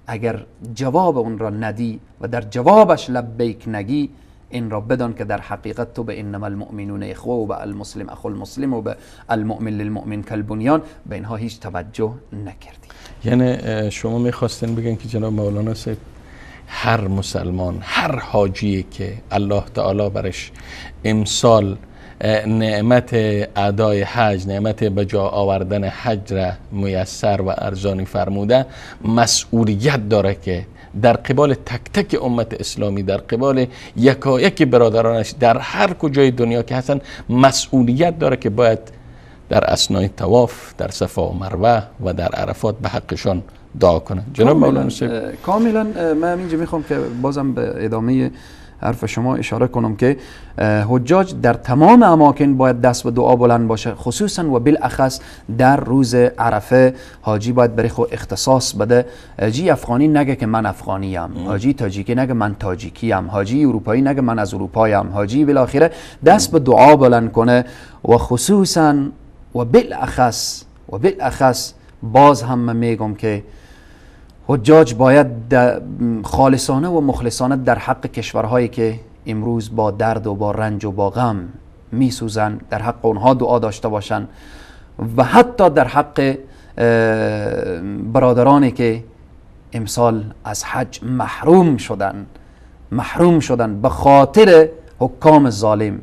اگر جواب اون را ندی و در جوابش لبیک نگی، این را بدان که در حقیقت تو به انما المؤمنون اخوه و به المسلم اخو المسلم و به المؤمن للمؤمن کالبنیان به اینها هیچ توجه نکردی. یعنی شما میخواستین بگین که جناب مولانا صاحب هر مسلمان، هر حاجی که الله تعالی برش امسال نعمت ادای حج، نعمت به جا آوردن حج را میسر و ارزانی فرموده، مسئولیت داره که در قبال تک تک امت اسلامی، در قبال یکایک برادرانش در هر کجای دنیا که هستن، مسئولیت داره که باید در اثنای طواف در صفا و مروه و در عرفات به حقشان دعا کنه. جناب مولانا صاحب کاملا من اینجا میخوام که بازم به ادامه حرف شما اشاره کنم که حجاج در تمام اماکن باید دست به دعا بلند باشه، خصوصا و بالاخص در روز عرفه. حاجی باید برای خود اختصاص بده. حاجی افغانی نگه که من افغانیم، حاجی تاجیکی نگه من تاجیکیم، حاجی اروپایی نگه من از اروپایم، حاجی بالاخره دست به دعا بلند کنه. و خصوصا و بالاخص باز هم من میگم که حجاج باید خالصانه و مخلصانه در حق کشورهایی که امروز با درد و با رنج و با غم میسوزن، در حق اونها دعا داشته باشن و حتی در حق برادرانی که امسال از حج محروم شدن به خاطر حکام ظالم،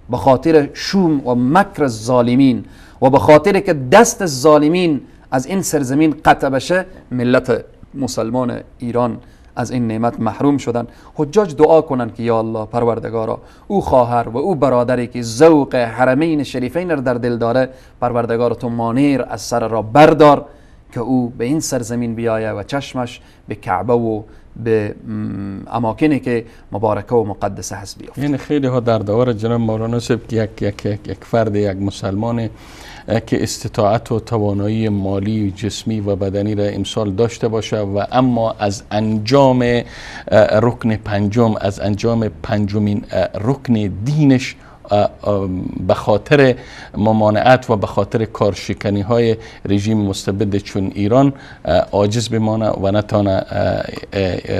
به خاطر شوم و مکر الظالمین و به خاطر که دست الظالمین از این سرزمین قطع بشه، ملت مسلمان ایران از این نعمت محروم شدن. حجاج دعا کنن که یا الله پروردگارا، او خواهر و او برادری که ذوق حرمین شریفین را در دل داره، پروردگار تو مانیر از سر را بردار که او به این سرزمین بیایه و چشمش به کعبه و به اماکنی که مبارکه و مقدسه هست بیافته. یعنی خیلی ها در دور جناب مولانا صاحب که یک فرد، یک مسلمان که استطاعت و توانایی مالی، جسمی و بدنی را امسال داشته باشه و اما از انجام رکن پنجم، از انجام پنجمین رکن دینش به خاطر ممانعت و به خاطر کارشکنی های رژیم مستبد چون ایران عاجز بمانه و نتانه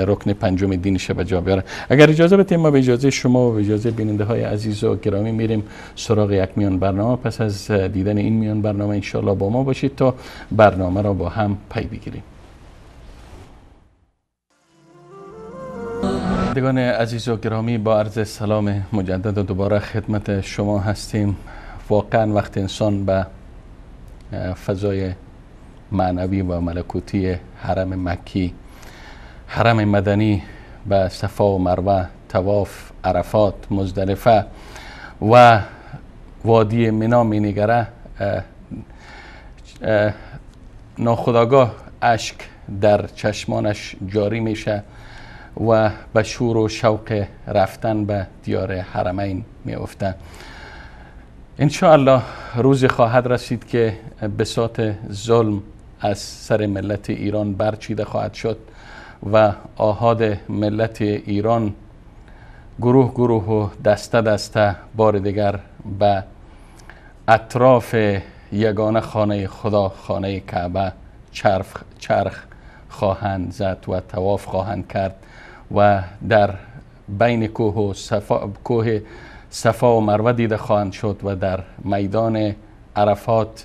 رکن پنجم دینش به جا بیاره. اگر اجازه بدید ما به اجازه شما و به اجازه بیننده های عزیز و گرامی میریم سراغ یک میان برنامه. پس از دیدن این میان برنامه انشالله با ما باشید تا برنامه را با هم پی بگیریم. بینندگان عزیز و گرامی، با عرض سلام مجدد و دوباره خدمت شما هستیم. واقعا وقت انسان به فضای معنوی و ملکوتی حرم مکی، حرم مدنی، به صفا و مروه، طواف، عرفات، مزدلفه و وادی منا مینگره، ناخودآگاه اشک در چشمانش جاری میشه و به شور و شوق رفتن به دیار حرمین می افته. انشاءالله روزی خواهد رسید که بساط ظلم از سر ملت ایران برچیده خواهد شد و آحاد ملت ایران گروه گروه و دسته دسته بار دیگر به اطراف یگانه خانه خدا، خانه کعبه چرخ خواهند زد و طواف خواهند کرد و در بین کوه صفا و مروه دیده خواهند شد و در میدان عرفات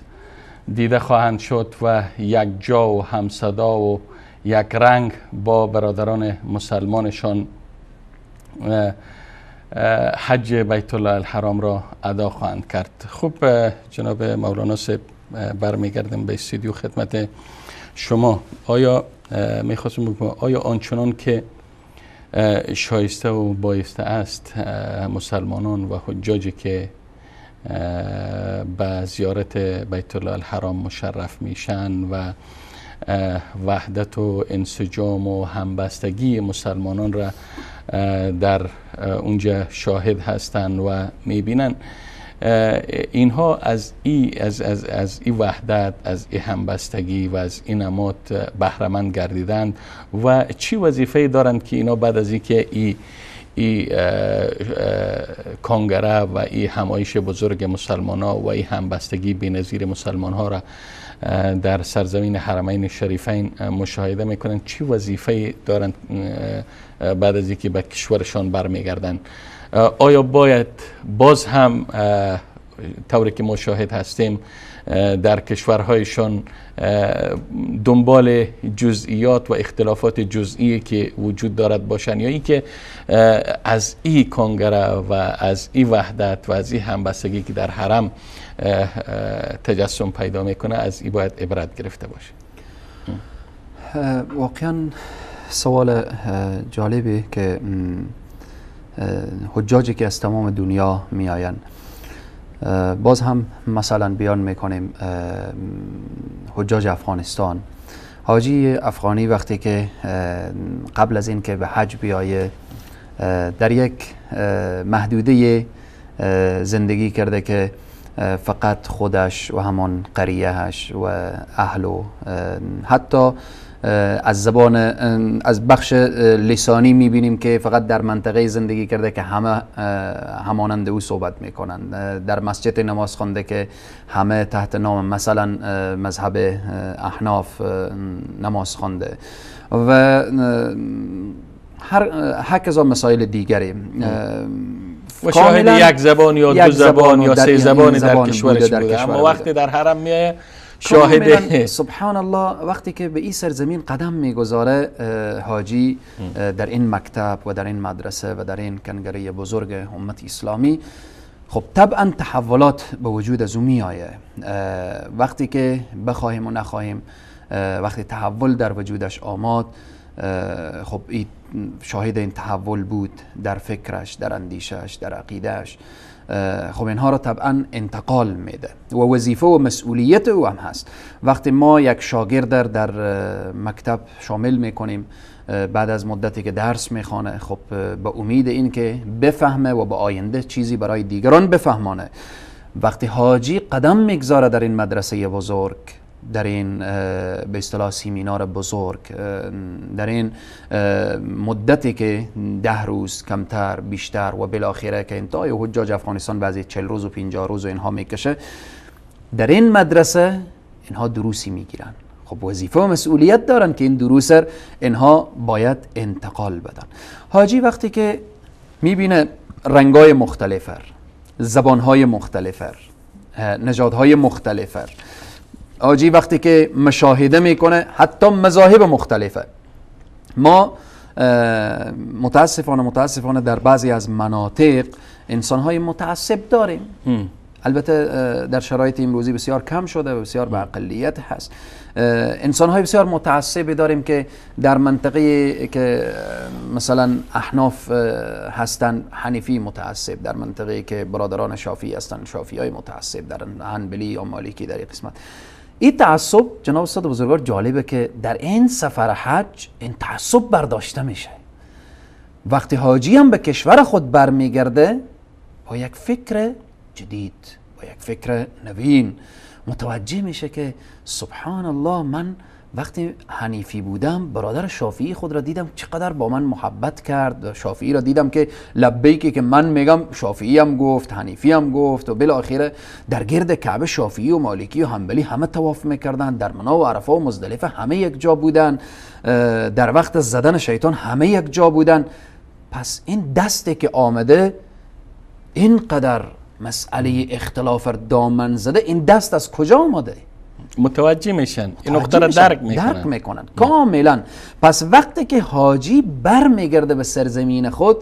دیده خواهند شد و یک جا و همصدا و یک رنگ با برادران مسلمانشان حج بیت الله الحرام را ادا خواهند کرد. خوب جناب مولانا صاحب، برمیگردیم به استودیو خدمت شما. آیا میخواستم بگم آیا آنچنان که شایسته و بایسته است مسلمانان و حجاجی که به زیارت بیت الله الحرام مشرف میشن و وحدت و انسجام و همبستگی مسلمانان را در اونجا شاهد هستند و میبینن، اینها از این وحدت، از این همبستگی و از این نماد بهره‌مند گردیدند و چی وظیفه دارند که اینا بعد از اینکه این کنگره و این همایش بزرگ مسلمان ها و این همبستگی بی‌نظیر مسلمان ها را در سرزمین حرمین شریفین مشاهده میکنن، چی وظیفه دارند بعد از اینکه به کشورشان برمیگردن؟ آیا باید باز هم طوری که ما شاهد هستیم در کشورهایشان دنبال جزئیات و اختلافات جزئی که وجود دارد باشند، یا ای که از این کنگره و از این وحدت و از این همبستگی که در حرم تجسم پیدا میکنه از این باید عبرت گرفته باشه؟ واقعا سوال جالبی که حجاجی که از تمام دنیا می آین، باز هم مثلا بیان میکنیم حجاج افغانستان. حاجی افغانی وقتی که قبل از این که به حج بیایه در یک محدوده زندگی کرده که فقط خودش و همان قریهش و اهل و حتی از زبان از بخش لسانی میبینیم که فقط در منطقه زندگی کرده که همه همانند او صحبت میکنن. در مسجد نماز خوانده که همه تحت نام مثلا مذهب احناف نماز خوانده و هر کذا مسائل دیگری و شاهد یک زبان یا دو زبان یا سه زبان در کشورش بوده، اما وقتی در حرم میایه شاهد سبحان الله وقتی که به این سرزمین قدم میگذاره حاجی در این مکتب و در این مدرسه و در این کنگره بزرگ امت اسلامی، خب طبعا تحولات به وجود از او می آیه. وقتی که بخواهیم و نخواهیم، وقتی تحول در وجودش آمد، خب شاهد این تحول بود در فکرش، در اندیشش، در عقیدهش. خب اینها را طبعا انتقال میده و وظیفه و مسئولیت او هم هست. وقتی ما یک شاگرد در مکتب شامل میکنیم بعد از مدتی که درس میخوانه، خب به امید این که بفهمه و به آینده چیزی برای دیگران بفهمانه. وقتی حاجی قدم میگذاره در این مدرسه بزرگ، در این به اصطلاح سیمینار بزرگ، در این مدتی که 10 روز کمتر بیشتر و بالاخره که انتهای حجاج افغانستان بعضی 40 روز و 50 روز و اینها میکشه، در این مدرسه اینها دروسی میگیرن. خب وظیفه و مسئولیت دارن که این دروس اینها باید انتقال بدن. حاجی وقتی که میبینه رنگای مختلفه، زبانهای مختلفه، نژادهای مختلفه، حاجی وقتی که مشاهده میکنه حتی مذاهب مختلفه. ما متاسفانه در بعضی از مناطق انسانهای متعصب داریم. البته در شرایط امروزی بسیار کم شده و بسیار به اقلیت هست. انسانهای بسیار متعصبی داریم که در منطقه که مثلا احناف هستن حنیفی متعصب، در منطقه که برادران شافعی هستن شافعی متعصب، در حنبلی یا مالکی در این قسمت. این تعصب جناب استاد بزرگوار جالبه که در این سفر حج این تعصب برداشته میشه. وقتی حاجی هم به کشور خود برمیگرده با یک فکر جدید، با یک فکر نوین متوجه میشه که سبحان الله، من وقتی حنیفی بودم برادر شافعی خود را دیدم چقدر با من محبت کرد. شافعی را دیدم که لبیکی که من میگم شافعی هم گفت، حنیفی هم گفت و بالاخره در گرد کعبه شافعی و مالکی و حنبلی همه طواف میکردن، در منا و عرفه و مزدلفه همه یک جا بودن، در وقت زدن شیطان همه یک جا بودن. پس این دستی که آمده اینقدر مسئله اختلاف دامن زده، این دست از کجا آمده؟ متوجه میشن، این نقطه را درک میکنن کاملا. پس وقتی که حاجی بر میگرده به سرزمین خود،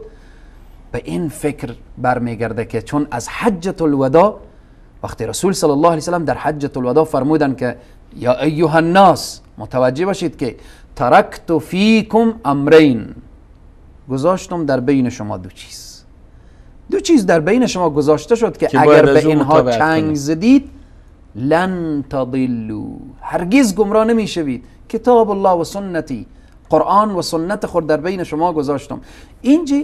به این فکر برمیگرده که چون از حجة الوداع وقتی رسول صلی الله علیه وسلم در حجة الوداع فرمودن که یا ایها الناس، متوجه باشید که ترکت فیکم امرین، گذاشتم در بین شما دو چیز در بین شما گذاشته شد که اگر به اینها چنگ زدید لن تضلوا، هرگز گمراه نمیشوید. کتاب الله و سنتی، قرآن و سنت خود در بین شما گذاشتم. اینجا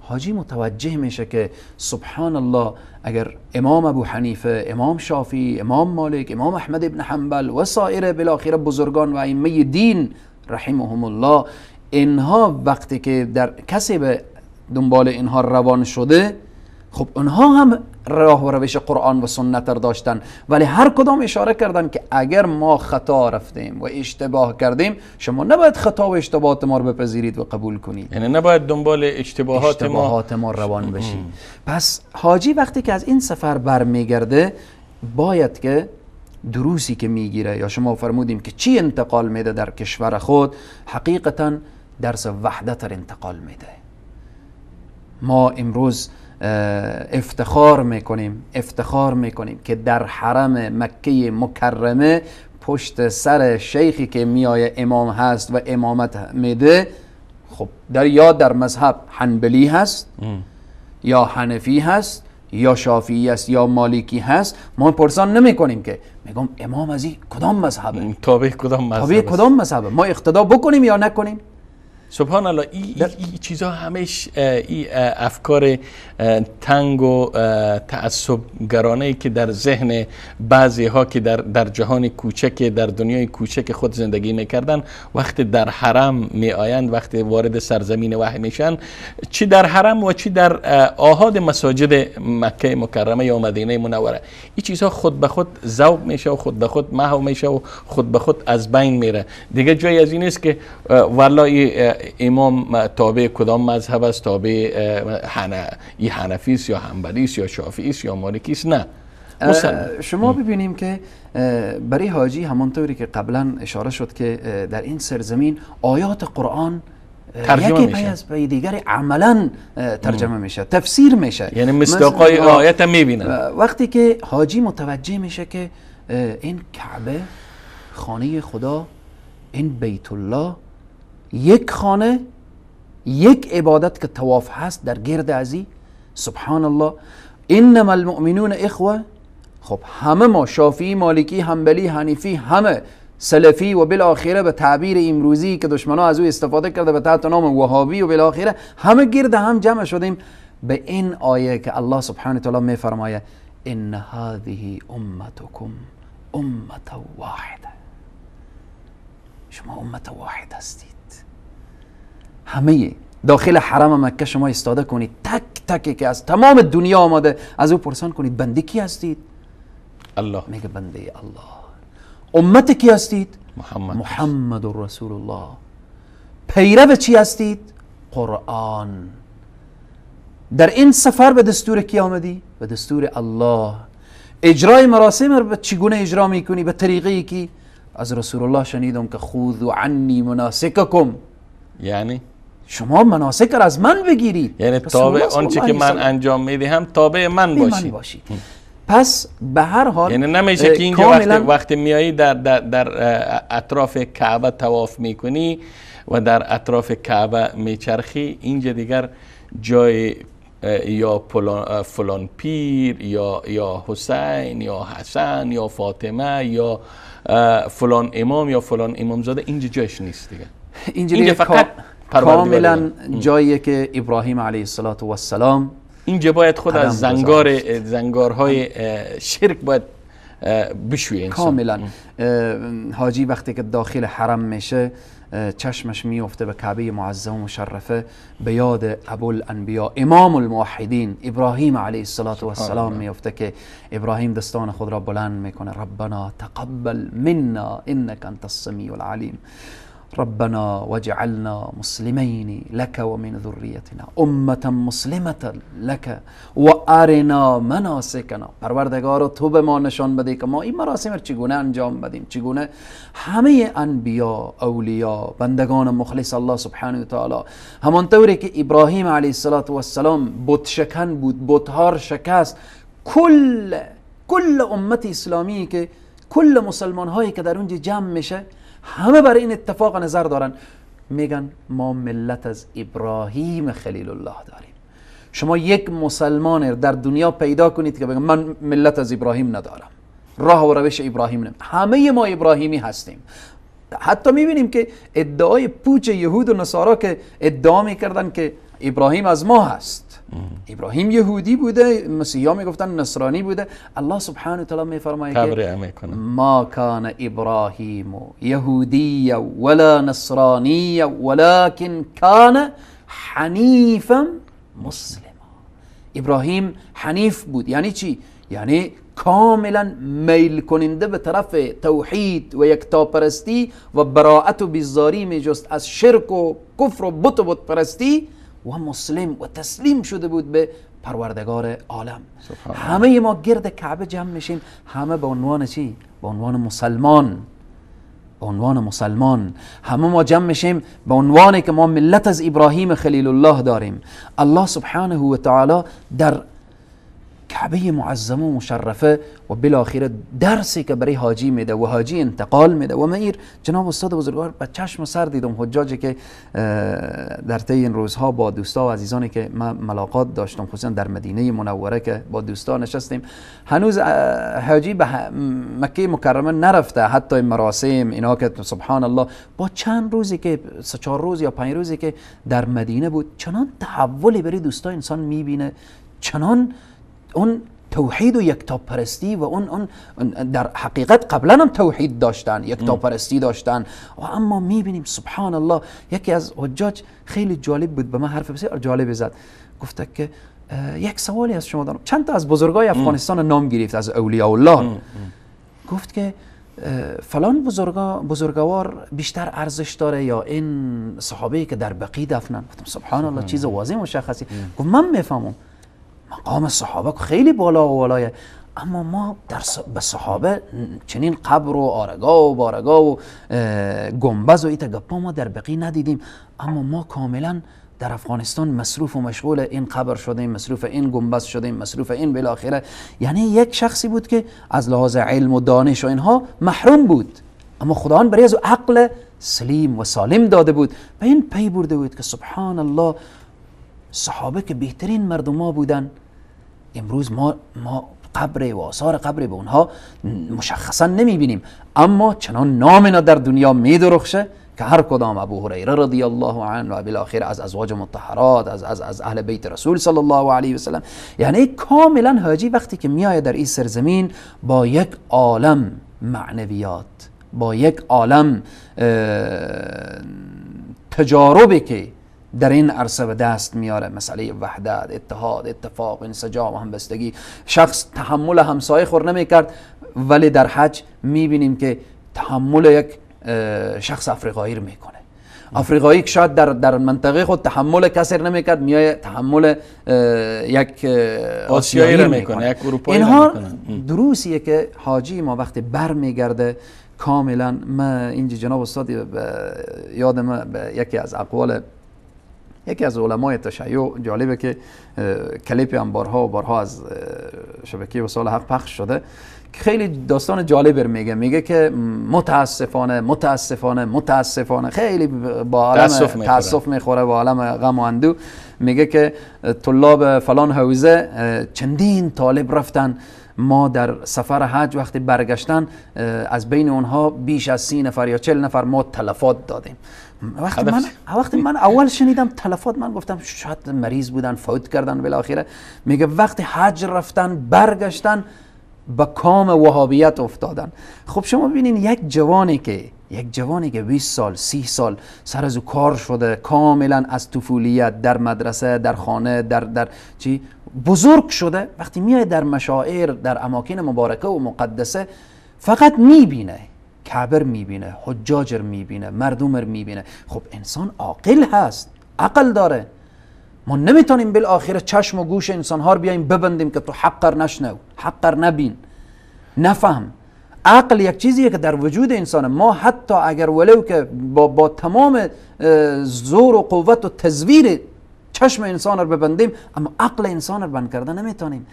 حاجی متوجه میشه که سبحان الله، اگر امام ابو حنیفه، امام شافعی، امام مالک، امام احمد ابن حنبل و سایر بالاخره بزرگان و ائمه دین رحمهم الله، اینها وقتی که در کسی به دنبال اینها روان شده، خب اونها هم راه و روش قرآن و سنت را داشتن، ولی هر کدام اشاره کردن که اگر ما خطا رفتیم و اشتباه کردیم، شما نباید خطا و اشتباهات ما رو بپذیرید و قبول کنید، یعنی نباید دنبال اشتباهات ما روان بشید. پس حاجی وقتی که از این سفر برمیگرده باید که دروسی که میگیره، یا شما فرمودیم که چی انتقال میده در کشور خود، حقیقتا درس وحدت را انتقال میده. ما امروز افتخار میکنیم که در حرم مکه مکرمه پشت سر شیخی که میایه امام هست و امامت میده، خب در مذهب حنبلی هست یا حنفی هست یا شافعی است یا مالکی هست، ما پرسان نمی کنیم که میگم امام از این کدام مذهبه، تابع کدام مذهبه، ما اقتدا بکنیم یا نکنیم. سبحان الله، این چیزها همش این افکار تنگ و تعصب گرانه که در ذهن بعضی ها که در جهان کوچک، در دنیای کوچک خود زندگی میکردن، وقتی در حرم می آیند، وقتی وارد سرزمین وحی میشن، چی در حرم و چی در آحاد مساجد مکه مکرمه یا مدینه منوره، این چیزها خود به خود ذوب میشه و خود به خود محو میشه و خود به خود از بین میره. دیگه جای از این است که والله امام تابع کدام مذهب است، تابع حنفی است یا حنبلی است یا شافعی است یا مالکی است، نه. شما ببینیم که برای حاجی همانطوری که قبلا اشاره شد که در این سرزمین آیات قرآن یکی پی از پی دیگری عملا ترجمه میشه، تفسیر میشه، یعنی مصداقای آیت میبینن. وقتی که حاجی متوجه میشه که این کعبه، خانه خدا، این بیت الله، یک خانه، یک عبادت که طواف هست در گرد ازی، سبحان الله، انما المؤمنون اخوه. خب همه ما، شافعی، مالکی، حنبلی، حنیفی، همه سلفی و بالاخره به تعبیر امروزی که دشمنا از او استفاده کرده به تحت نام وهابی و بالاخره همه گرد هم جمع شدیم به این آیه که الله سبحانه و تعالی میفرماید ان هذه امتکم امه واحده، شما امت واحد هستید. همه داخل حرم مکه شما استاده کنید، تک تکی که از تمام دنیا آماده، از او پرسان کنید بنده کی هستید؟ الله. میگه بنده الله. امت کی هستید؟ محمد رسول الله. پیرو چی هستید؟ قرآن. در این سفر به دستور کی آمدی؟ به دستور الله. اجرای مراسم رو چگونه اجرا میکنی؟ به طریقی که از رسول الله شنیدم که خذوا عنی مناسککم، یعنی شما مناسک را از من بگیرید، یعنی تابع آنچه که من انجام میدهم تابع من باشید. پس به هر حال یعنی نمیشه که اینجا وقتی میایی در اطراف کعبه طواف میکنی و در اطراف کعبه میچرخی، اینجا دیگر جای یا فلان پیر یا حسین یا حسن یا فاطمه یا فلان امام یا فلان امامزاده، اینجا جایش نیست دیگه. اینجا فقط کاملا جایی که ابراهیم علیه السلام، اینجا باید خود از زنگارهای شرک باید بشوی انسان. کاملا حاجی وقتی که داخل حرم میشه چشمش میفته به کعبه معظم و مشرفه، به یاد ابوالانبیا امام الموحدین ابراهیم علیه السلام میفته که ابراهیم دستان خود را بلند میکنه، ربنا تقبل منا انک انت السمیع العلیم. ربنا وجعلنا مسلمين لك ومن ذريتنا امة مسلمة لك و ارنا مناسکنا. پروردگارا تو به ما نشان بده که ما این مراسم رو چگونه انجام بدیم، چگونه همه انبیا، اولیا، بندگان مخلص الله سبحانه و تعالی، همانطوری که ابراهیم علیه السلام بت شکن بود، بت‌ها شکست، کل امت اسلامی که کل مسلمان هایی که در اونجا جمع میشه همه برای این اتفاق نظر دارن، میگن ما ملت از ابراهیم خلیل الله داریم. شما یک مسلمان در دنیا پیدا کنید که بگن من ملت از ابراهیم ندارم، راه و روش ابراهیم ندارم. همه ما ابراهیمی هستیم. حتی میبینیم که ادعای پوچ یهود و نصارا که ادعا میکردن که ابراهیم از ما هست، ابراهیم یهودی بوده، مسیحا میگفتن نصرانی بوده. الله سبحانه و تعالی میفرماید که ما کان ابراهیم یهودی ولا نصرانی ولكن کان حنیفا مسلما. ابراهیم حنیف بود. یعنی چی؟ یعنی کاملا میل کننده به طرف توحید و یکتاپرستی و براءت و بیزاری میجست از شرک و کفر و بت پرستی و مسلم و تسلیم شده بود به پروردگار عالم. همه ما گرد کعبه جمع میشیم، همه به عنوان چی؟ به عنوان مسلمان. به عنوان مسلمان همه ما جمع میشیم به عنوانی که ما ملت از ابراهیم خلیل الله داریم. الله سبحانه و تعالی در کعبه معظمه و مشرفه و بالاخره درسی که برای حاجی میده و حاجی انتقال میده. و من جناب استاد بزرگوار به چشم سر دیدم حجاجی که در طی این روزها با دوستا و عزیزانی که من ملاقات داشتم، خصوصا در مدینه منوره که با دوستا نشستیم، هنوز حاجی به مکه مکرمه نرفته، حتی این مراسم اینا که سبحان الله با چند روزی که 3-4 روز یا 5 روزی که در مدینه بود، چنان تحولی برای دوستا انسان میبینه، چنان اون توحید و یکتاپرستی و اون در حقیقت قبلا هم توحید داشتن، یکتاپرستی داشتن، و اما میبینیم سبحان الله. یکی از حجاج خیلی جالب بود، به من حرف بسیار جالب زد، گفته که یک سوالی از شما دارم. چند تا از بزرگای افغانستان نام گرفت، از اولیاء الله. گفت که فلان بزرگوار بیشتر ارزش داره یا این صحابه‌ای که در بقیع دفنن؟ گفتم سبحان الله، چیز واضح مشخصی. گفت من میفهمم مقام صحابه خیلی بالا و بالایه، اما ما به صحابه چنین قبر و آرگاه و بارگاه و گنبز و ایتا گپا ما در بقیع ندیدیم. اما ما کاملا در افغانستان مصروف و مشغول این قبر شدیم، مصروف این گنبز شدیم، مصروف این بالاخره. یعنی یک شخصی بود که از لحاظ علم و دانش و اینها محروم بود، اما خداوند برای از عقل سلیم و سالم داده بود. به این پی برده بود که سبحان الله صحابه که بهترین مردم ها بودن، امروز ما قبر و آثار قبر به اونها مشخصا نمی بینیم، اما چنان نامنا در دنیا می درخشه که هر کدام ابو هریره رضی الله عنه و بالاخره از ازواج مطهرات، از اهل بیت رسول صلی الله علیه و سلم. یعنی کاملا حاجی وقتی که میایه در این سرزمین با یک عالم معنویات، با یک عالم تجاربی که در این عرصه به دست میاره، مسئله وحدت، اتحاد، اتفاق، انسجام و همبستگی. شخص تحمل همسایه خور نمیکرد، ولی در حج میبینیم که تحمل یک شخص افریقایی رو میکنه. افریقایی که شاید در منطقه خود تحمل کسر نمیکرد، میای تحمل یک آسیایی رو میکنه، یک اروپایی رو میکنه. اینها دروسیه که حاجی ما وقتی بر میگرده کاملا. من اینجا جناب استاد یادم یکی از اقوال یکی از علمای تشیع جالبه که کلیپی هم بارها از شبکه وسایل حق پخش شده که خیلی داستان جالب میگه که متاسفانه خیلی با عالم تاسف میخوره، با عالم غم و اندو. میگه که طلاب فلان حوزه چندین طالب رفتن، ما در سفر حج وقتی برگشتن از بین اونها بیش از 30 نفر یا 40 نفر ما تلفات دادیم. وقتی من اول شنیدم تلفات، من گفتم شاید مریض بودن، فوت کردن بالاخره. میگه وقتی حج رفتن برگشتن به کام وهابیت افتادن. خب شما ببینین یک جوانی که 20 سال 30 سال سر از کار شده، کاملا از طفولیت در مدرسه، در خانه، در چی بزرگ شده، وقتی میاد در مشاعر، در اماکن مبارکه و مقدسه فقط میبینه، کعبه میبینه، حجاج میبینه، مردم میبینه. خب انسان عاقل هست، عقل داره. ما نمیتونیم بالاخره چشم و گوش انسان ها رو بیایم ببندیم که تو حقر نشنو، حقر نبین، نفهم. عقل یک چیزیه که در وجود انسانه. ما حتی اگر ولو که با تمام زور و قوت و تزویر چشم انسان رو ببندیم، اما عقل انسان رو بند کرده نمیتونیم.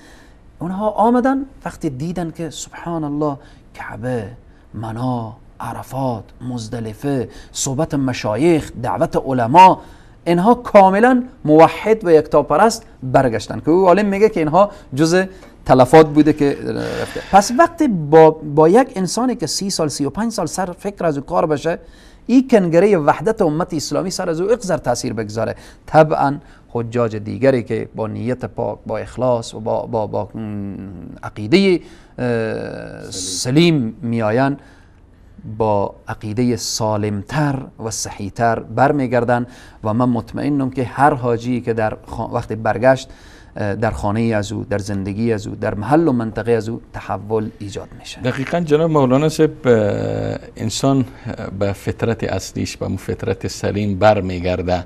اونها آمدن وقتی دیدن که سبحان الله، کعبه، منا، عرفات، مزدلفه، صحبت مشایخ، دعوت علما، اینها کاملا موحد و یکتاپرست برگشتن. که او عالم میگه که اینها جز تلفات بوده که رفته. پس وقتی با یک انسانی که 30 سال 35 سال سر فکر از او کار بشه، این کنگره وحدت امت اسلامی سر از او اقذر تاثیر بگذاره. طبعا حجاج دیگری که با نیت پاک، با اخلاص و با عقیده سلیم میآیند، با عقیده سالمتر و صحیحتر برمیگردن. و من مطمئنم که هر حاجی که در وقت برگشت در خانه از او، در زندگی از او، در محل و منطقه از او تحول ایجاد میشه. دقیقاً جناب مولانا صاحب، انسان به فطرت اصلیش، به فطرت سلیم برمیگرده.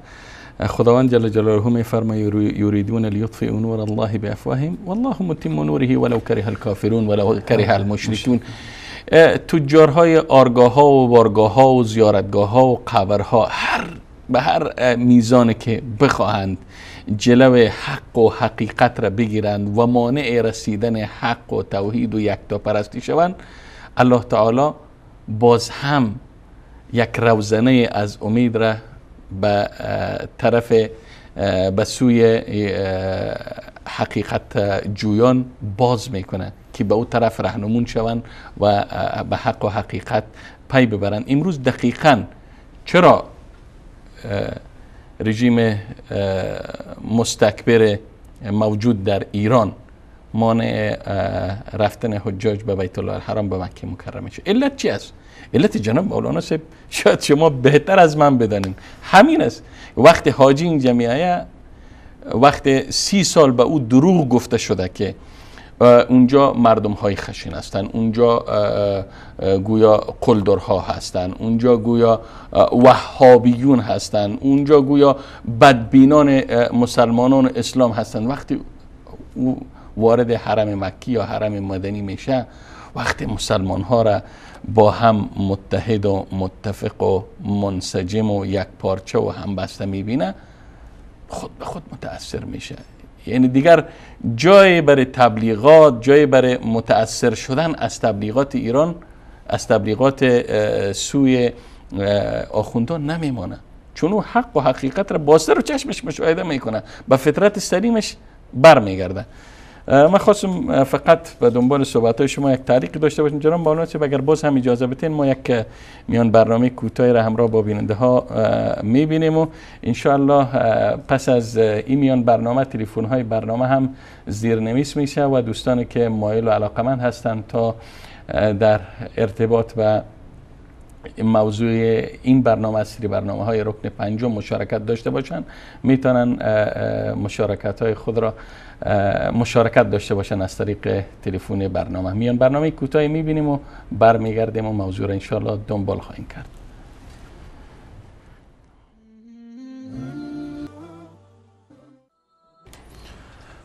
خداوند جل جلاله میفرماید یریدون لیطفئوا نور الله بافواههم والله متم نوره ولو کره الکافرون ولو کره المشرکون. تجارهای آرگاه ها و بارگاه ها و زیارتگاه ها و قبرها به هر میزان که بخواهند جلو حق و حقیقت را بگیرند و مانع رسیدن حق و توحید و یکتاپرستی شوند، الله تعالی باز هم یک روزنه از امید را به طرف به سوی حقیقت جویان باز میکنه که به اون طرف رهنمون شوند و به حق و حقیقت پی ببرند. امروز دقیقاً چرا رژیم مستکبر موجود در ایران مانع رفتن حجاج به بیت الله الحرام، به مکه مکرمه شد؟ علت چی است؟ علت جناب مولانا صاحب شاید شما بهتر از من بدانین. همین است. وقتی حاجی این جمعیه، وقتی 30 سال به او دروغ گفته شده که اونجا مردم های خشن هستن، اونجا گویا قلدرها هستن، اونجا گویا وهابیون هستن، اونجا گویا بدبینان مسلمانان اسلام هستن. وقتی او وارد حرم مکی یا حرم مدنی میشه، وقتی مسلمان ها را با هم متحد و متفق و منسجم و یک پارچه و همبسته میبینه، خود به خود متأثر میشه. یعنی دیگر جای برای تبلیغات، جای برای متأثر شدن از تبلیغات ایران، از تبلیغات سوی آخوندان نمیمانه، چون او حق و حقیقت را با سر و چشمش مشاهده میکنه، به فطرت سلیمش برمیگرده. من خواستم فقط به دنبال صحبت‌های شما یک تعلیقی داشته باشم. جناب مولانا صاحب اگر باز هم اجازه بدین، ما یک میان برنامه کوتاهی را همراه با بیننده ها می‌بینیم و انشاءالله پس از این میان برنامه تلفن‌های برنامه هم زیرنویس میشه و دوستانی که مایل و علاقمند هستند تا در ارتباط و موضوع این برنامه از سری برنامه های رکن پنجم مشارکت داشته باشن، میتونن مشارکت داشته باشن از طریق تلفن برنامه. میان برنامه کوتاهی میبینیم و برمیگردیم و موضوع را انشاءالله دنبال خواهیم کرد.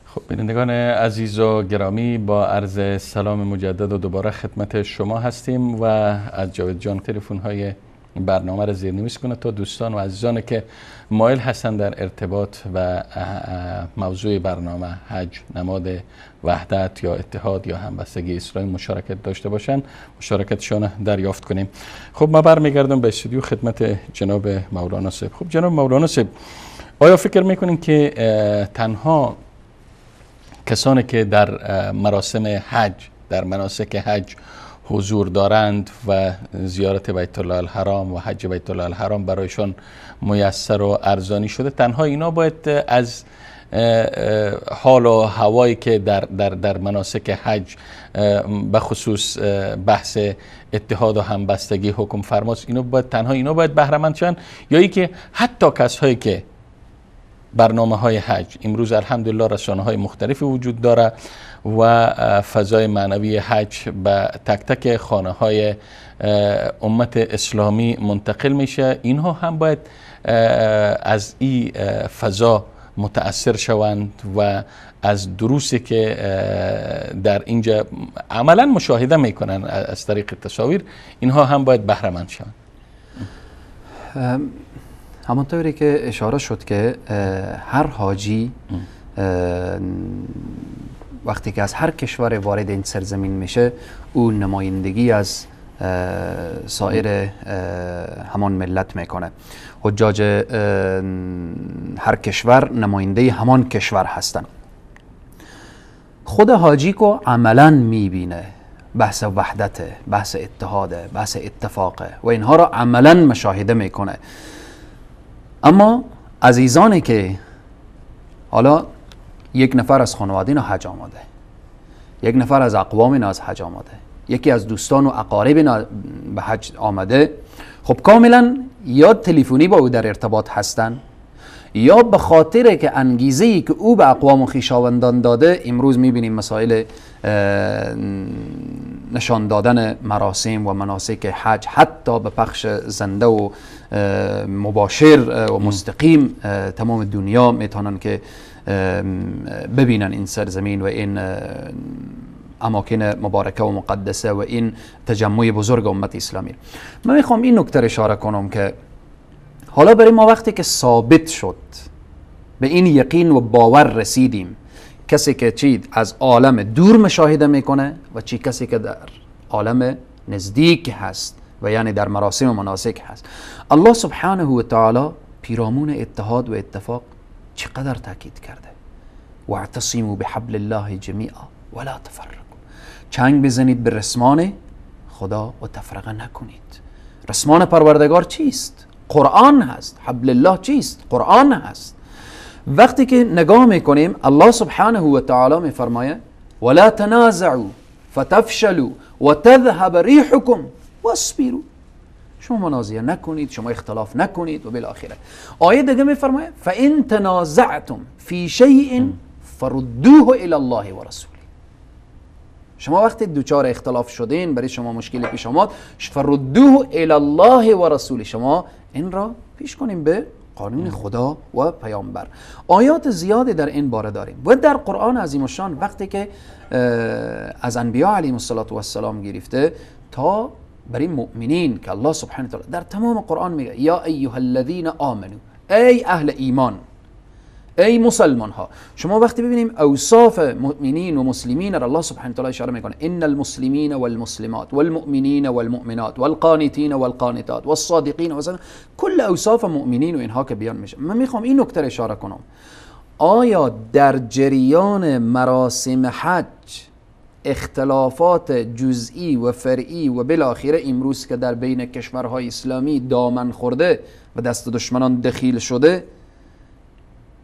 خب بینندگان عزیز و گرامی، با عرض سلام مجدد و دوباره خدمت شما هستیم و از جاوید جان تلفن های برنامه را زیرنویس کنه تا دوستان و عزیزانی که مایل هستند در ارتباط و موضوع برنامه حج، نماد وحدت یا اتحاد یا همبستگی اسلامی مشارکت داشته باشند، مشارکتشان دریافت کنیم. خب ما برمیگردم به استودیو خدمت جناب مولانا صاحب. خب جناب مولانا صاحب، آیا فکر میکنین که تنها کسانی که در مراسم حج، در مناسک حج حضور دارند و زیارت بیت الله الحرام و حج بیت الله الحرام برایشان میسر و ارزانی شده، تنها اینا باید از حال و هوایی که در مناسک حج به خصوص بحث اتحاد و همبستگی حکم فرماست، تنها اینا باید بهره مند شن، یا ای که حتی کسایی که برنامه های حج. امروز الحمدلله رسانه های مختلفی وجود داره و فضای معنوی حج به تک تک خانه های امت اسلامی منتقل میشه. اینها هم باید از این فضا متأثر شوند و از دروسی که در اینجا عملا مشاهده میکنن از طریق تصاویر، اینها هم باید بهره مند شوند. همانطوری که اشاره شد که هر حاجی وقتی که از هر کشور وارد این سرزمین میشه، او نمایندگی از سایر همان ملت میکنه. حجاج هر کشور نماینده همان کشور هستن. خود حاجی کو عملا میبینه بحث وحدته، بحث اتحاده، بحث اتفاقه و اینها را عملا مشاهده میکنه. اما عزیزانی که حالا یک نفر از خانواده اینا حج آمده، یک نفر از اقوام اینا از حج آمده، یکی از دوستان و اقارب اینا به حج آمده، خب کاملا یا تلفنی با او در ارتباط هستن یا به خاطر که انگیزه‌ای که او به اقوام و خویشاوندان داده. امروز میبینیم مسائل نشان دادن مراسم و مناسک حج حتی به پخش زنده و مباشر و مستقیم تمام دنیا میتونن که ببینن این سرزمین و این اماکن مبارکه و مقدسه و این تجمع بزرگ امت اسلامی. من میخوام این نکته اشاره کنم که حالا برای ما وقتی که ثابت شد، به این یقین و باور رسیدیم، کسی که چی از عالم دور مشاهده میکنه و چی کسی که در عالم نزدیک هست و یعنی در مراسم و مناسک هست. الله سبحانه و تعالی پیرامون اتحاد و اتفاق چقدر تاکید کرده. واعتصموا بحبل الله جمیعا ولا تفرقوا. چنگ بزنید به رسمان خدا و تفرقه نکنید. رسمان پروردگار چیست؟ قرآن هست. حبل الله چیست؟ قرآن هست. وقتی که نگاه میکنیم الله سبحانه و تعالی میفرماید ولا تنازعوا فتفشلوا وتذهب ريحكم واصبروا. شما منازعه نکنید، شما اختلاف نکنید و بالاخره. آیه دیگه میفرماید فان تنازعتم في شيء فردوه الى الله و رسوله. شما وقتی دوچار اختلاف شدین، برای شما مشکلی پیش آمد، فردوه الی الله و رسوله، شما این را پیش کنیم به قانون خدا و پیامبر. آیات زیادی در این باره داریم و در قرآن عظیم الشان وقتی که از انبیا علیهم السلام گرفته تا برای مؤمنین که الله سبحانه و تعالی در تمام قرآن میگه یا ایها الذین آمنو، ای اهل ایمان، ای مسلمان ها. شما وقتی ببینیم اوصاف مؤمنین و مسلمین را الله سبحانه و تعالی اشاره میکنه ان المسلمین والمسلمات والمؤمنین والمؤمنات والقانتین والقانتات والصادقین و کل اوصاف مؤمنین و اینها که بیان میشه. من میخوام این نکته اشاره کنم، آیا در جریان مراسم حج اختلافات جزئی و فرعی و بالاخره امروز که در بین کشورهای اسلامی دامن خورده و دست دشمنان دخیل شده،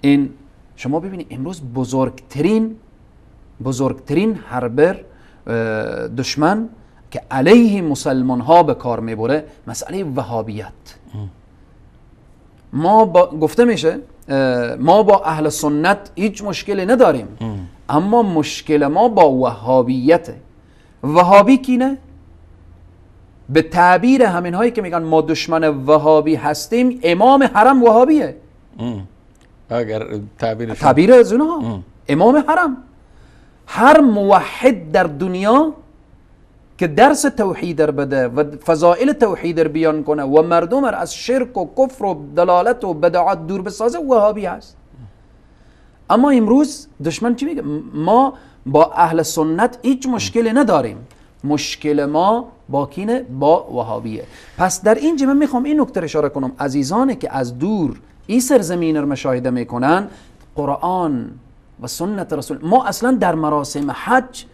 این شما ببینید امروز بزرگترین حرب دشمن که علیه مسلمان ها به کار میبره مسئله وهابیت. گفته میشه ما با اهل سنت هیچ مشکلی نداریم، اما مشکل ما با وهابیته. وهابی کی نه؟ به تعبیر همین هایی که میگن ما دشمن وهابی هستیم، امام حرم وهابیه. اگر تعبیر از اونها امام حرم. هر موحد در دنیا که درس توحید بده و فضائل توحید بیان کنه و مردم از شرک و کفر و دلالت و بدعات دور بسازه وهابی هست. اما امروز دشمن چی میگه؟ ما با اهل سنت هیچ مشکلی نداریم، مشکل ما با کینه؟ با وهابیه. پس در اینجا من میخوام این نکته اشاره کنم، عزیزانی که از دور این سرزمین رو مشاهده میکنن، قرآن و سنت رسول، ما اصلا در مراسم حج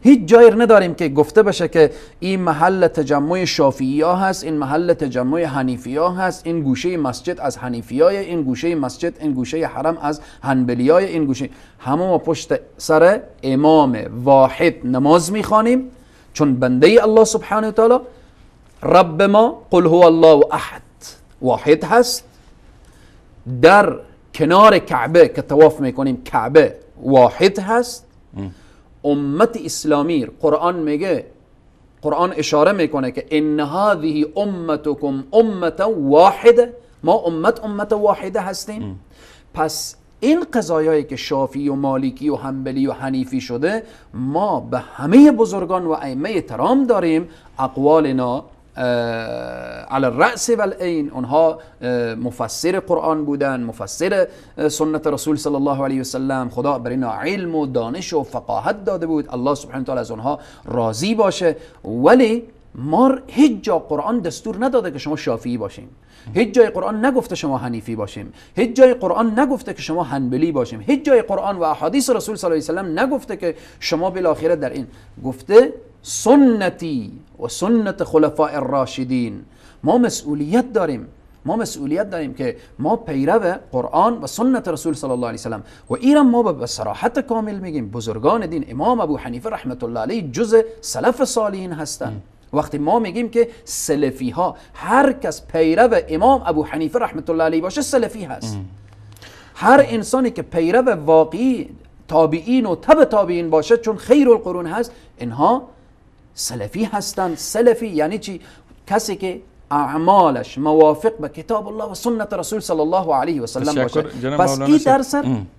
هیچ جایی نداریم که گفته بشه که این محل تجمع شافعی ها هست، این محل تجمع حنیفی ها هست، این گوشه مسجد از حنیفی های، این گوشه مسجد، این گوشه حرم از حنبلی های، این گوشه. همه ما پشت سر امام واحد نماز میخوانیم، چون بنده الله سبحانه و تعالی رب ما قل هو الله احد واحد هست. در کنار کعبه که طواف میکنیم کعبه واحد هست. امت اسلامی قرآن میگه، قرآن اشاره میکنه که ان هذه امتکم امتا واحده، ما امت واحده هستیم. پس این قضایایی که شافعی و مالکی و حنبلی و حنیفی شده، ما به همه بزرگان و ائمه احترام داریم. اقوالنا علی الرأس و العین، اونها مفسر قرآن بودن، مفسر سنت رسول صلی الله علیه و سلم. خدا بر اینا علم و دانش و فقاهت داده بود، الله سبحانه و تعالی از اونها راضی باشه. ولی ما هیچ جا قرآن دستور نداده که شما شافعی باشیم، هیچ جای قرآن نگفته شما حنیفی باشیم، هیچ جای قرآن نگفته که شما حنبلی باشیم، هیچ جای قرآن و احادیث رسول صلی الله علیه و سلم نگفته که شما بالاخره در این. گفته سنتی و سنت خلفاء الراشدین. ما مسئولیت داریم، ما مسئولیت داریم که ما پیرو قرآن و سنت رسول صلی الله علیه و سلم. و ایران ما به صراحت کامل میگیم بزرگان دین، امام ابو حنیفه رحمت الله علیه جز سلف صالحین هستند. وقتی ما میگیم که سلفی ها، هر کس پیرو امام ابو حنیفه رحمت الله علیه باشه سلفی هست. هر انسانی که پیرو واقعی تابعین و تبع تابعین باشه، چون خیر القرون هست، اینها سلفی هستند. سلفی یعنی چی؟ کسی که اعمالش موافق به کتاب الله و سنت رسول صلی الله علیه و سلم باشه. پس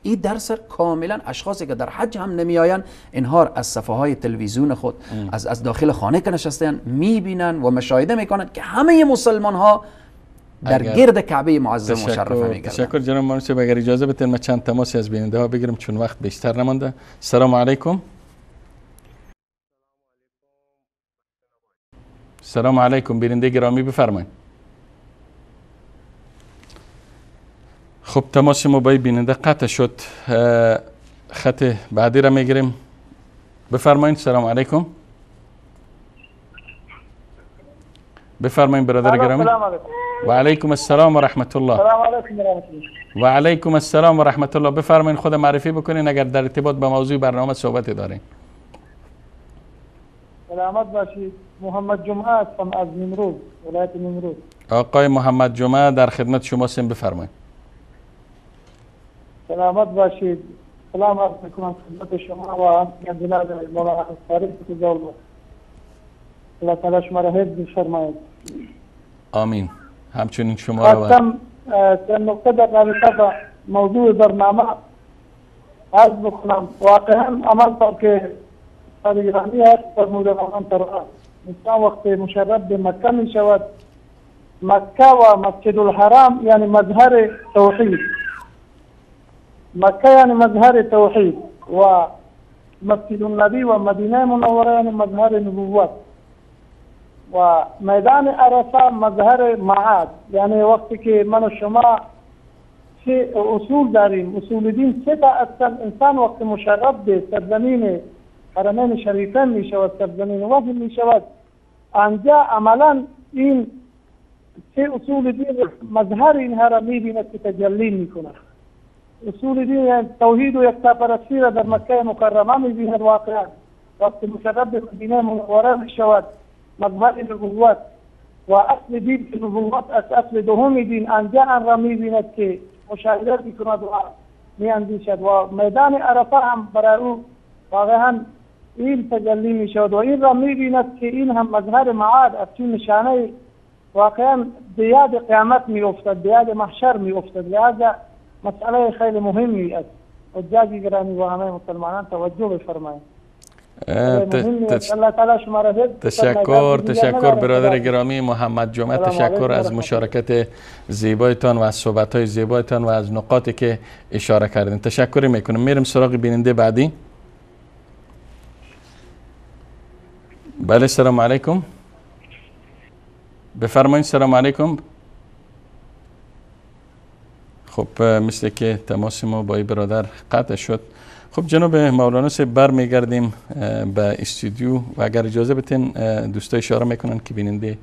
این درس کاملا اشخاصی که در حج هم نمیآیند، اینها از صفحه های تلویزیون خود، از داخل خانه که نشستن میبینن و مشاهده میکنن که همه مسلمان ها در گرد کعبه معظم مشرفه میگردن. تشکر جناب مولانا صاحب. اگر اجازه بدین ما چند تماسی از بیننده ها بگیرم چون وقت بیشتر نمانده. السلام علیکم. السلام علیکم بیننده گرامی، بفرمایید. خب تماس ما با بیننده قطع شد. خط بعدی را میگیریم. بفرمایید. السلام علیکم. بفرمایید برادر گرامی. و علیکم السلام و رحمت الله. و علیکم السلام و رحمت الله. بفرمایید خود معرفی بکنین اگر در ارتباط با موضوع برنامه صحبت دارین. سلامت باشید. محمد جمعه هستم از نیمروز، ولایت نیمروز. آقای محمد جمعه در خدمت شما هستیم، بفرمایید. سلامت باشید. سلام عرض میکنم خدمت شما و جناب مولانا فاروق الله. الله تعالی شما را حفظ فرماید. آمین. همچنین شما را. خواستم چند نکته در رابطه با موضوع برنامه عرض بکنم. واقعا عمل تا که ایرانی هست فرموده مولانا ترها. انسان وقت مشرف به مکه می شود، مکه و مسجد الحرام یعنی مظهر توحید، مکه یعنی مظهر توحید و مسجد النبی و مدینه منوره یعنی مظهر نبوت و میدان عرفه مظهر معاد. یعنی وقتی که من و شما چه اصول داریم، اصول دین سه تا اصل، انسان وقت مشرف به سرزمین حرمین شریفین می شود، سرزمین وحی می شود، آنجا عملا این سه اصول دین مظهر اینها را می بیند که تجلی می کند. اصول دین یعنی توحید و یکتاپرستی را در مکه مکرمه می بیند. واقعا وقتی مشرف به مدینه منوره می شود، مظهر نبوت و اصل دین نبوت از اصل دوم دین، آنجا آن را می بیند که مشاهده می کند و می اندیشد. و میدان عرفه هم برای او واقعا این تجلی می شود و این را می بیند که این هم مظهر معاد از چون نشانه واقعا به یاد قیامت می افتد، به یاد محشر می افتد. لذا مسئله خیلی مهمی است. حجاج گرامی و همه مسلمانان توجه بفرمایید. تشکر برادر گرامی محمد جمعه. تشکر از مشارکت زیبایتان و از صحبت‌های زیبایتان و از نقاطی که اشاره کردین. تشکر میکنم. میرم سراغ بیننده بعدی. بله السلام علیکم. بفرمایید. السلام علیکم. خب مثل که تماس ما با برادر قطع شد. خب جناب مولانا صاحب برمیگردیم به استودیو و اگر اجازه بتین دوستای اشاره میکنن که بیننده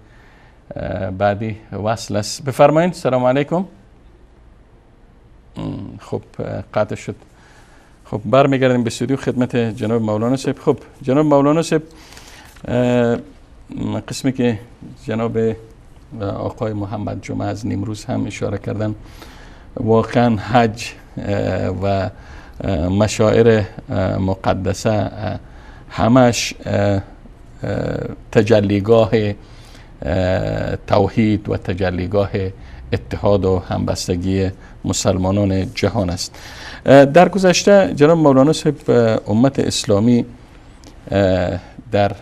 بعدی وصل است. بفرمایید. السلام علیکم. خب قطع شد. خب برمیگردیم به استودیو خدمت جناب مولانا صاحب. خب جناب مولانا صاحب، قسمی که جناب آقای محمد جمعه از نیمروز هم اشاره کردن واقعا حج و مشاعر مقدسه همش تجلیگاه توحید و تجلیگاه اتحاد و همبستگی مسلمانان جهان است. در گذشته جناب مولانا صاحب امت اسلامی در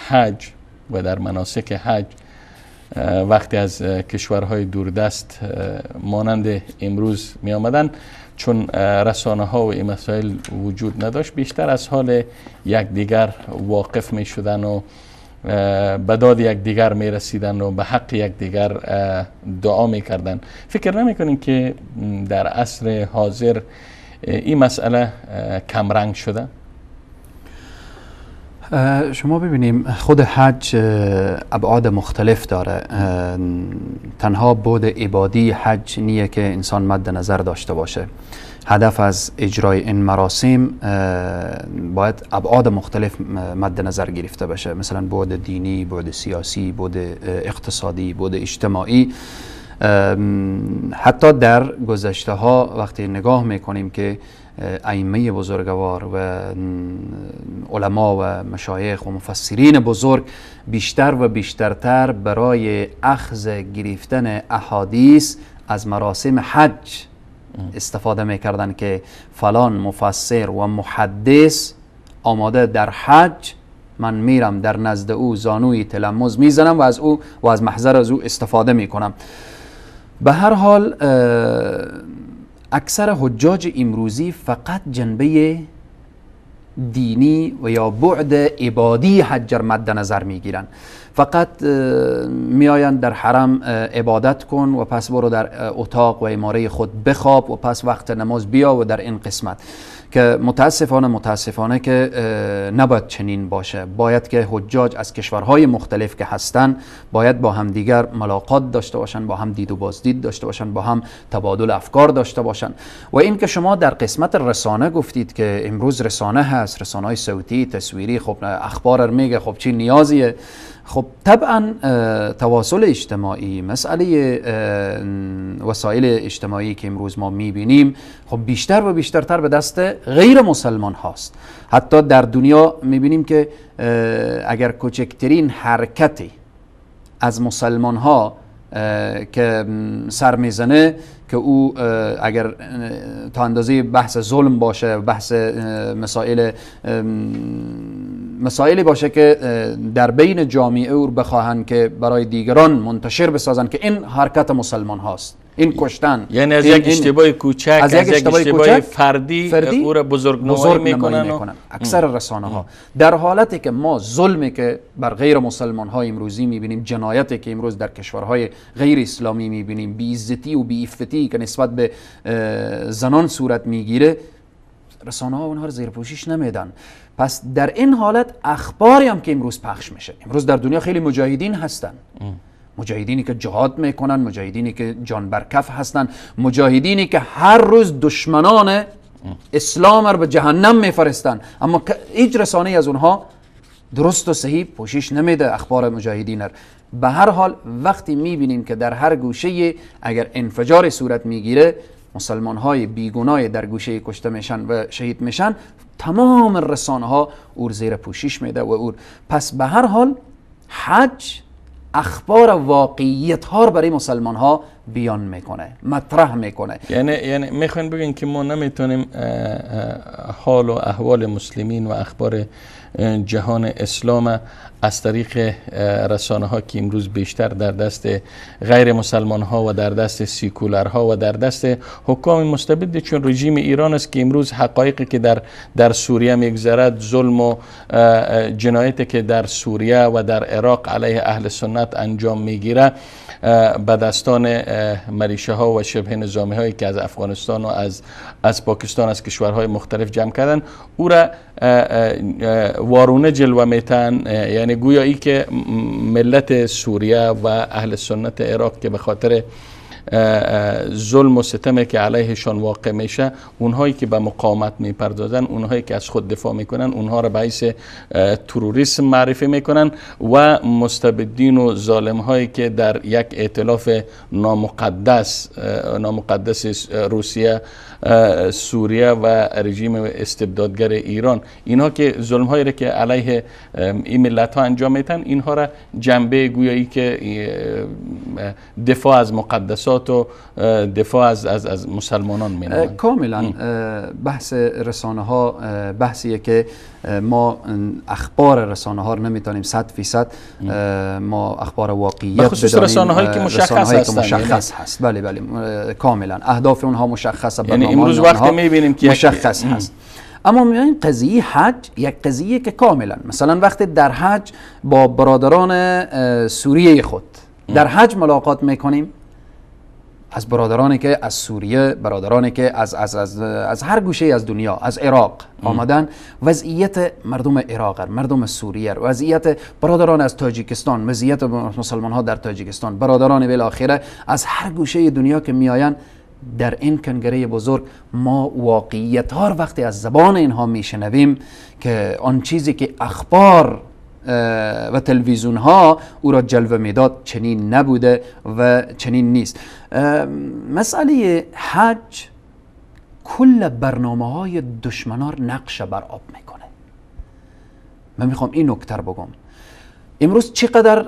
حج و در مناسک حج وقتی از کشورهای دوردست مانند امروز می آمدن، چون رسانه ها و این مسائل وجود نداشت، بیشتر از حال یکدیگر واقف می شدن و به داد یکدیگر می رسیدن و به حق یکدیگر دعا می کردن. فکر نمی کنین که در عصر حاضر این مسئله کمرنگ شده؟ شما ببینیم خود حج ابعاد مختلف داره. تنها بود عبادی حج نیه که انسان مد نظر داشته باشه. هدف از اجرای این مراسم باید ابعاد مختلف مد نظر گرفته بشه، مثلا بود دینی، بود سیاسی، بود اقتصادی، بود اجتماعی. حتی در گذشته ها وقتی نگاه میکنیم که ائمه بزرگوار و علما و مشایخ و مفسرین بزرگ بیشتر و بیشترتر برای اخذ گرفتن احادیث از مراسم حج استفاده میکردن که فلان مفسر و محدث آماده در حج، من میرم در نزد او زانوی تلمذ میزنم و از او و از محضر از او استفاده میکنم. به هر حال اکثر حجاج امروزی فقط جنبه دینی و یا بعد عبادی حج مد نظر میگیرن. فقط میآیند در حرم عبادت کن و پس برو در اتاق و اماره خود بخواب و پس وقت نماز بیا و در این قسمت، که متاسفانه که نباید چنین باشه. باید که حجاج از کشورهای مختلف که هستن باید با هم دیگر ملاقات داشته باشن، با هم دید و بازدید داشته باشن، با هم تبادل افکار داشته باشن. و این که شما در قسمت رسانه گفتید که امروز رسانه هست، رسانه‌های صوتی، تصویری، خب اخبار میگه، خب چی نیازیه؟ خب طبعا تواصل اجتماعی، مسئله وسایل اجتماعی که امروز ما میبینیم خب بیشتر و بیشترتر به دست غیر مسلمان هاست. حتی در دنیا میبینیم که اگر کوچکترین حرکتی از مسلمان ها که سر میزنه که او اگر تا اندازه بحث ظلم باشه، بحث مسائلی باشه که در بین جامعه او بخواهن که برای دیگران منتشر بسازن که این حرکت مسلمان هاست، این کشتن، یعنی از یک اشتباه کوچک، از یک اشتباه فردی او را بزرگ میکنن. اکثر رسانه ها در حالتی که ما ظلمی که بر غیر مسلمان ها امروزی میبینیم، جنایتی که امروز در کشورهای غیر اسلامی میبینیم، بی‌عزتی و بی‌عفتی که نسبت به زنان صورت میگیره، رسانه ها اونها رو زیر پوشش نمیدن. پس در این حالت اخباری هم که امروز پخش میشه، امروز در دنیا خیلی مجاهدین هستن، مجاهدینی که جهاد میکنن، مجاهدینی که جان برکف هستن، مجاهدینی که هر روز دشمنان اسلام رو به جهنم میفرستن، اما هیچ رسانه از اونها درست و صحیح پوشش نمیده اخبار مجاهدین رو. به هر حال وقتی میبینیم که در هر گوشه اگر انفجار صورت میگیره، مسلمان های بیگناه در گوشه کشته میشن و شهید میشن، تمام رسانه ها او زیر پوشش میده و او. پس به هر حال حج اخبار واقعیت ها رو برای مسلمان ها بیان میکنه، مطرح میکنه. یعنی میخواین بگین که ما نمیتونیم حال و احوال مسلمین و اخبار جهان اسلام از طریق رسانه ها که امروز بیشتر در دست غیر مسلمان ها و در دست سیکولر ها و در دست حکام مستبد چون رژیم ایران است که امروز حقایقی که در سوریه میگذرد، ظلم و جنایتی که در سوریه و در عراق علیه اهل سنت انجام میگیره به دستان ملیشه ها و شبه نظامی هایی که از افغانستان و از پاکستان، از کشورهای مختلف جمع کردن، او را وارونه جلوه میتن. یعنی گویایی که ملت سوریه و اهل سنت عراق که به خاطر ظلم و ستمی که علیهشان واقع میشه، اونهایی که به مقاومت میپردازن، اونهایی که از خود دفاع میکنن، اونها را به حیث تروریسم معرفی میکنن و مستبدین و ظالم هایی که در یک ائتلاف نامقدس روسیه، سوریه و رژیم استبدادگر ایران، اینها که ظلم هایی را که علیه این ملت ها انجام میتن، اینها را جنبه گویایی که دفاع از مقدسات و دفاع از مسلمانان مینامند. کاملا بحث رسانه ها بحثیه که ما اخبار رسانه ها رو نمیتونیم 100% ما اخبار واقعیت بدانیم، بخصوص رسانه هایی که مشخص هست. بله بله کاملا اهداف اونها مشخصه، یعنی امروز وقتی میبینیم که مشخص هست. اما می‌بینیم قضیه حج یک قضیه که کاملا، مثلا وقتی در حج با برادران سوریه خود در حج ملاقات میکنیم، از برادرانی که از سوریه، برادرانی که از هر گوشه از دنیا، از عراق آمدن، وضعیت مردم عراق، مردم سوریه، وضعیت برادران از تاجیکستان، وضعیت مسلمان ها در تاجیکستان، برادران بالاخره از هر گوشه دنیا که میآیند، در این کنگره بزرگ ما واقعیت ها وقتی از زبان اینها میشنویم که آن چیزی که اخبار و تلویزیون ها او را جلوه میداد چنین نبوده و چنین نیست. مسئله حج کل برنامه های دشمنان نقش بر آب میکنه. من میخوام این نکته بگم، امروز چقدر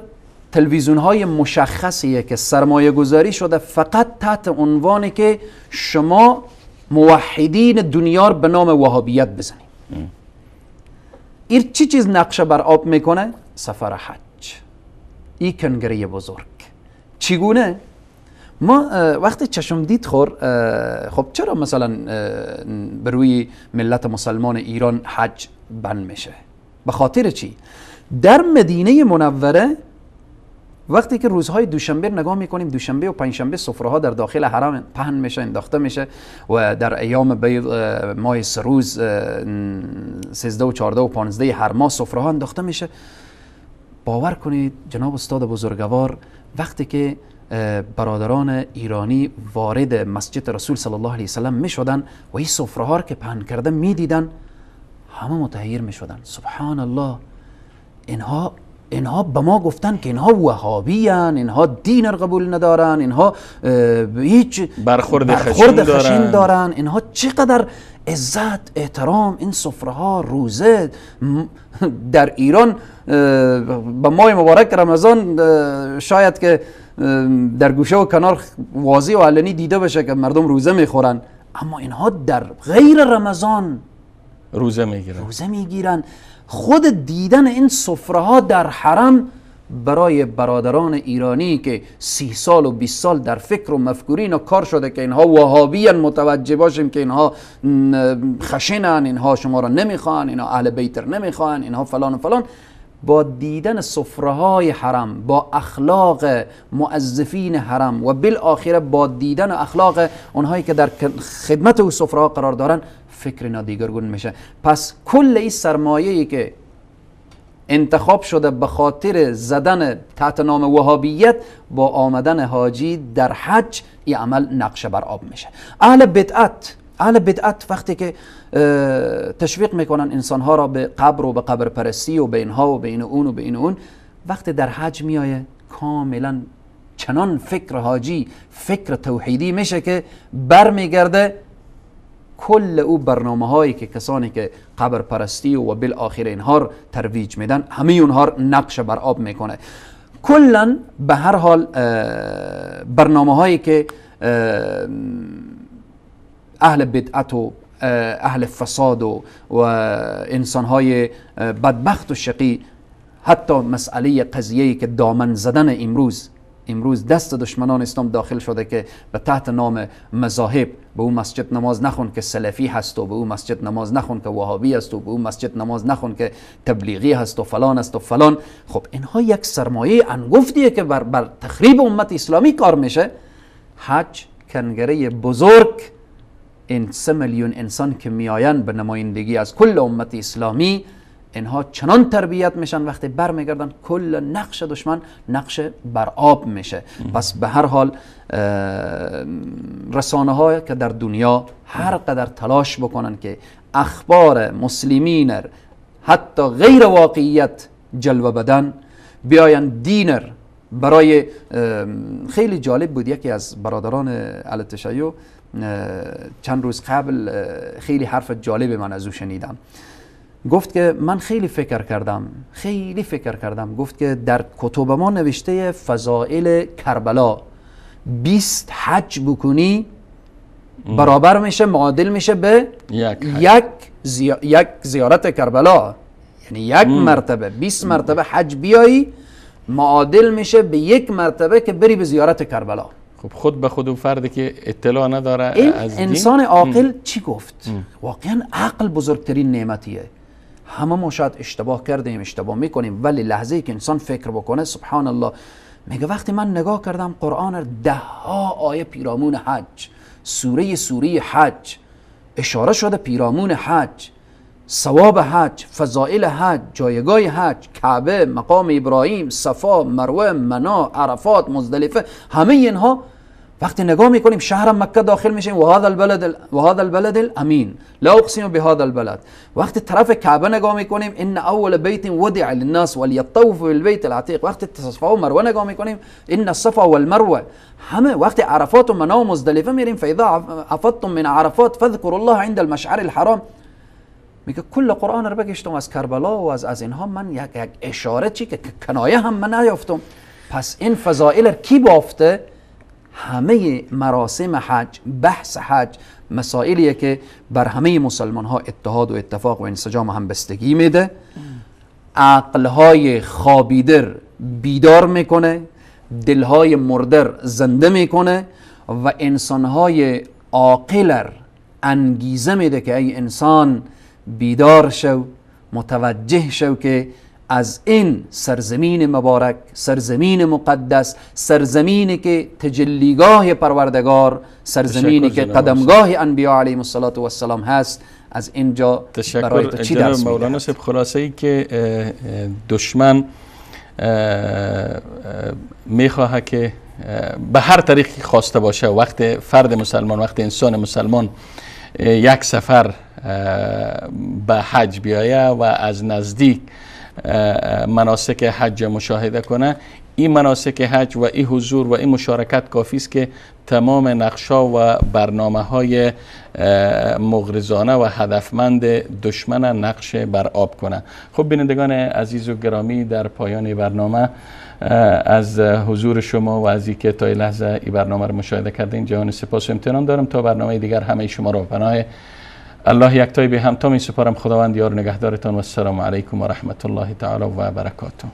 تلویزیون های مشخصیه که سرمایه گذاری شده فقط تحت عنوانی که شما موحدین دنیا به نام وهابیت بزنید. این چی چیز نقشه بر آب میکنه؟ سفر حج، این کنگره بزرگ. چگونه؟ ما وقتی چشم دید خور، خب چرا مثلا بروی ملت مسلمان ایران حج بند میشه؟ به خاطر چی؟ در مدینه منوره وقتی که روزهای دوشنبه نگاه میکنیم، دوشنبه و پنجشنبه سفره ها در داخل حرم پهن میشه، انداخته میشه و در ایام بیض ماه 3 روز 13 و 14 و 15 هر ماه سفره ها انداخته میشه. باور کنید جناب استاد بزرگوار، وقتی که برادران ایرانی وارد مسجد رسول صلی الله علیه وسلم میشدن و این سفره ها که پهن کرده میدیدن، همه متحیر میشدن. سبحان الله، اینها به ما گفتن که اینها وهابی هن، اینها دین را قبول ندارن، اینها هیچ برخورد خشن دارن، اینها چقدر عزت احترام این سفره ها روزه در ایران به ماه مبارک رمضان شاید که در گوشه و کنار واضح و علنی دیده بشه که مردم روزه میخورن، اما اینها در غیر رمضان روزه میگیرن. خود دیدن این سفره ها در حرم برای برادران ایرانی که 30 سال و 20 سال در فکر و مفکورین و کار شده که اینها وهابیان، متوجه باشیم که اینها خشنن، اینها شما را نمیخوان، اینها اهل بیت نمیخوان، اینها فلان و فلان، با دیدن سفره های حرم، با اخلاق مؤذفین حرم و بالاخره با دیدن اخلاق اونهایی که در خدمت او سفره ها قرار دارن، فکر نادیگرگون میشه. پس کل این سرمایه‌ای که انتخاب شده به خاطر زدن تحت نام وهابیت، با آمدن حاجی در حج این عمل نقشه بر آب میشه. اهل بدعت وقتی که تشویق میکنن انسانها را به قبر و به قبر پرستی و به اینها و به این اون و به این اون، وقتی در حج میایه کاملا چنان فکر حاجی فکر توحیدی میشه که برمیگرده کل او برنامه هایی که کسانی که قبر پرستی و بالاخره اینها رو ترویج میدن، همه اونها رو نقش بر آب میکنه. کلا به هر حال برنامه هایی که اهل بدعت و اهل فساد و انسان های بدبخت و شقی، حتی مسئله قضیه‌ای که دامن زدن امروز دست دشمنان اسلام داخل شده که به تحت نام مذاهب به اون مسجد نماز نخون که سلفی هست و به اون مسجد نماز نخون که وهابی است و به اون مسجد نماز نخون که تبلیغی هست و فلان است و فلان. خب اینها یک سرمایه انگفتیه که بر تخریب امت اسلامی کار میشه. حج کنگره بزرگ، این 3 میلیون انسان که میآیند به نمایندگی از کل امت اسلامی، اینها چنان تربیت میشن وقتی برمیگردن کل نقش دشمن نقش بر آب میشه. پس به هر حال رسانه ها که در دنیا هر قدر تلاش بکنن که اخبار مسلمین حتی غیر واقعیت جلوه بدن، بیاین دینر برای خیلی جالب بود. یکی از برادران اهل تشیع چند روز قبل خیلی حرف جالب من از او شنیدم. گفت که من خیلی فکر کردم گفت که در کتب ما نوشته فضائل کربلا 20 حج بکنی برابر میشه، معادل میشه به یک زیارت کربلا. یعنی یک مرتبه 20 مرتبه حج بیایی معادل میشه به یک مرتبه که بری به زیارت کربلا. خب خود به خود فردی که اطلاع نداره این از انسان عاقل چی گفت؟ واقعا عقل بزرگترین نعمتیه. همه ما شاید اشتباه کردیم، اشتباه میکنیم، ولی لحظه ای که انسان فکر بکنه سبحان الله، میگه وقتی من نگاه کردم قرآن 10 آیه پیرامون حج، سوره حج اشاره شده پیرامون حج، ثواب حج، فضائل حج، جایگاه حج، کعبه، مقام ابراهیم، صفا، مروه، منا، عرفات، مزدلفه، همه اینها وقتی نگاه میکنیم شهر مکه داخل میشیم و هذا البلد الامین لا اقسم بهذا البلد. وقتی طرف کعبه نگاه میکنیم ان اول بیت ودع للناس وليطوف بالبيت العتیق. وقتی صفا و مروه نگاه میکنیم ان الصفا والمروه. همه وقتی عرفات و منا و مزدلفه میریم فاذا افضتم من عرفات فاذكروا الله عند المشعر الحرام. میگه کل قرآن رو بگشتم از کربلا و از اینها من یک اشاره چی که کنایه هم من نیافتم. پس این فضائل کی بافته؟ همه مراسم حج، بحث حج مسائلیه که بر همه مسلمان ها اتحاد و اتفاق و انسجام و همبستگی میده، عقلهای خوابیدر بیدار میکنه، دلهای مردر زنده میکنه و انسانهای عاقلر انگیزه میده که ای انسان بیدار شو، متوجه شو که از این سرزمین مبارک، سرزمین مقدس، سرزمینی که تجلیگاه پروردگار، سرزمینی که قدمگاه انبیاء علیهم السلام هست، از اینجا برای تو چی درس میده؟ مولانا صاحب خلاصه ای که دشمن میخواه که به هر طریقی خواسته باشه وقت فرد مسلمان، وقت انسان مسلمان یک سفر به حج بیایه و از نزدیک مناسک حج مشاهده کنه، این مناسک حج و این حضور و این مشارکت کافی است که تمام نقشا و برنامه مغرضانه و هدفمند دشمن نقش بر آب کنه. خب بینندگان عزیز و گرامی، در پایان برنامه از حضور شما و از اینکه تا این لحظه این برنامه رو مشاهده کردین جهان سپاس و امتنان دارم. تا برنامه دیگر همه شما را پناه الله یکتای به همتا می سپارم. خداوند یار نگهدارتان و السلام علیکم و رحمت الله تعالی و برکاته.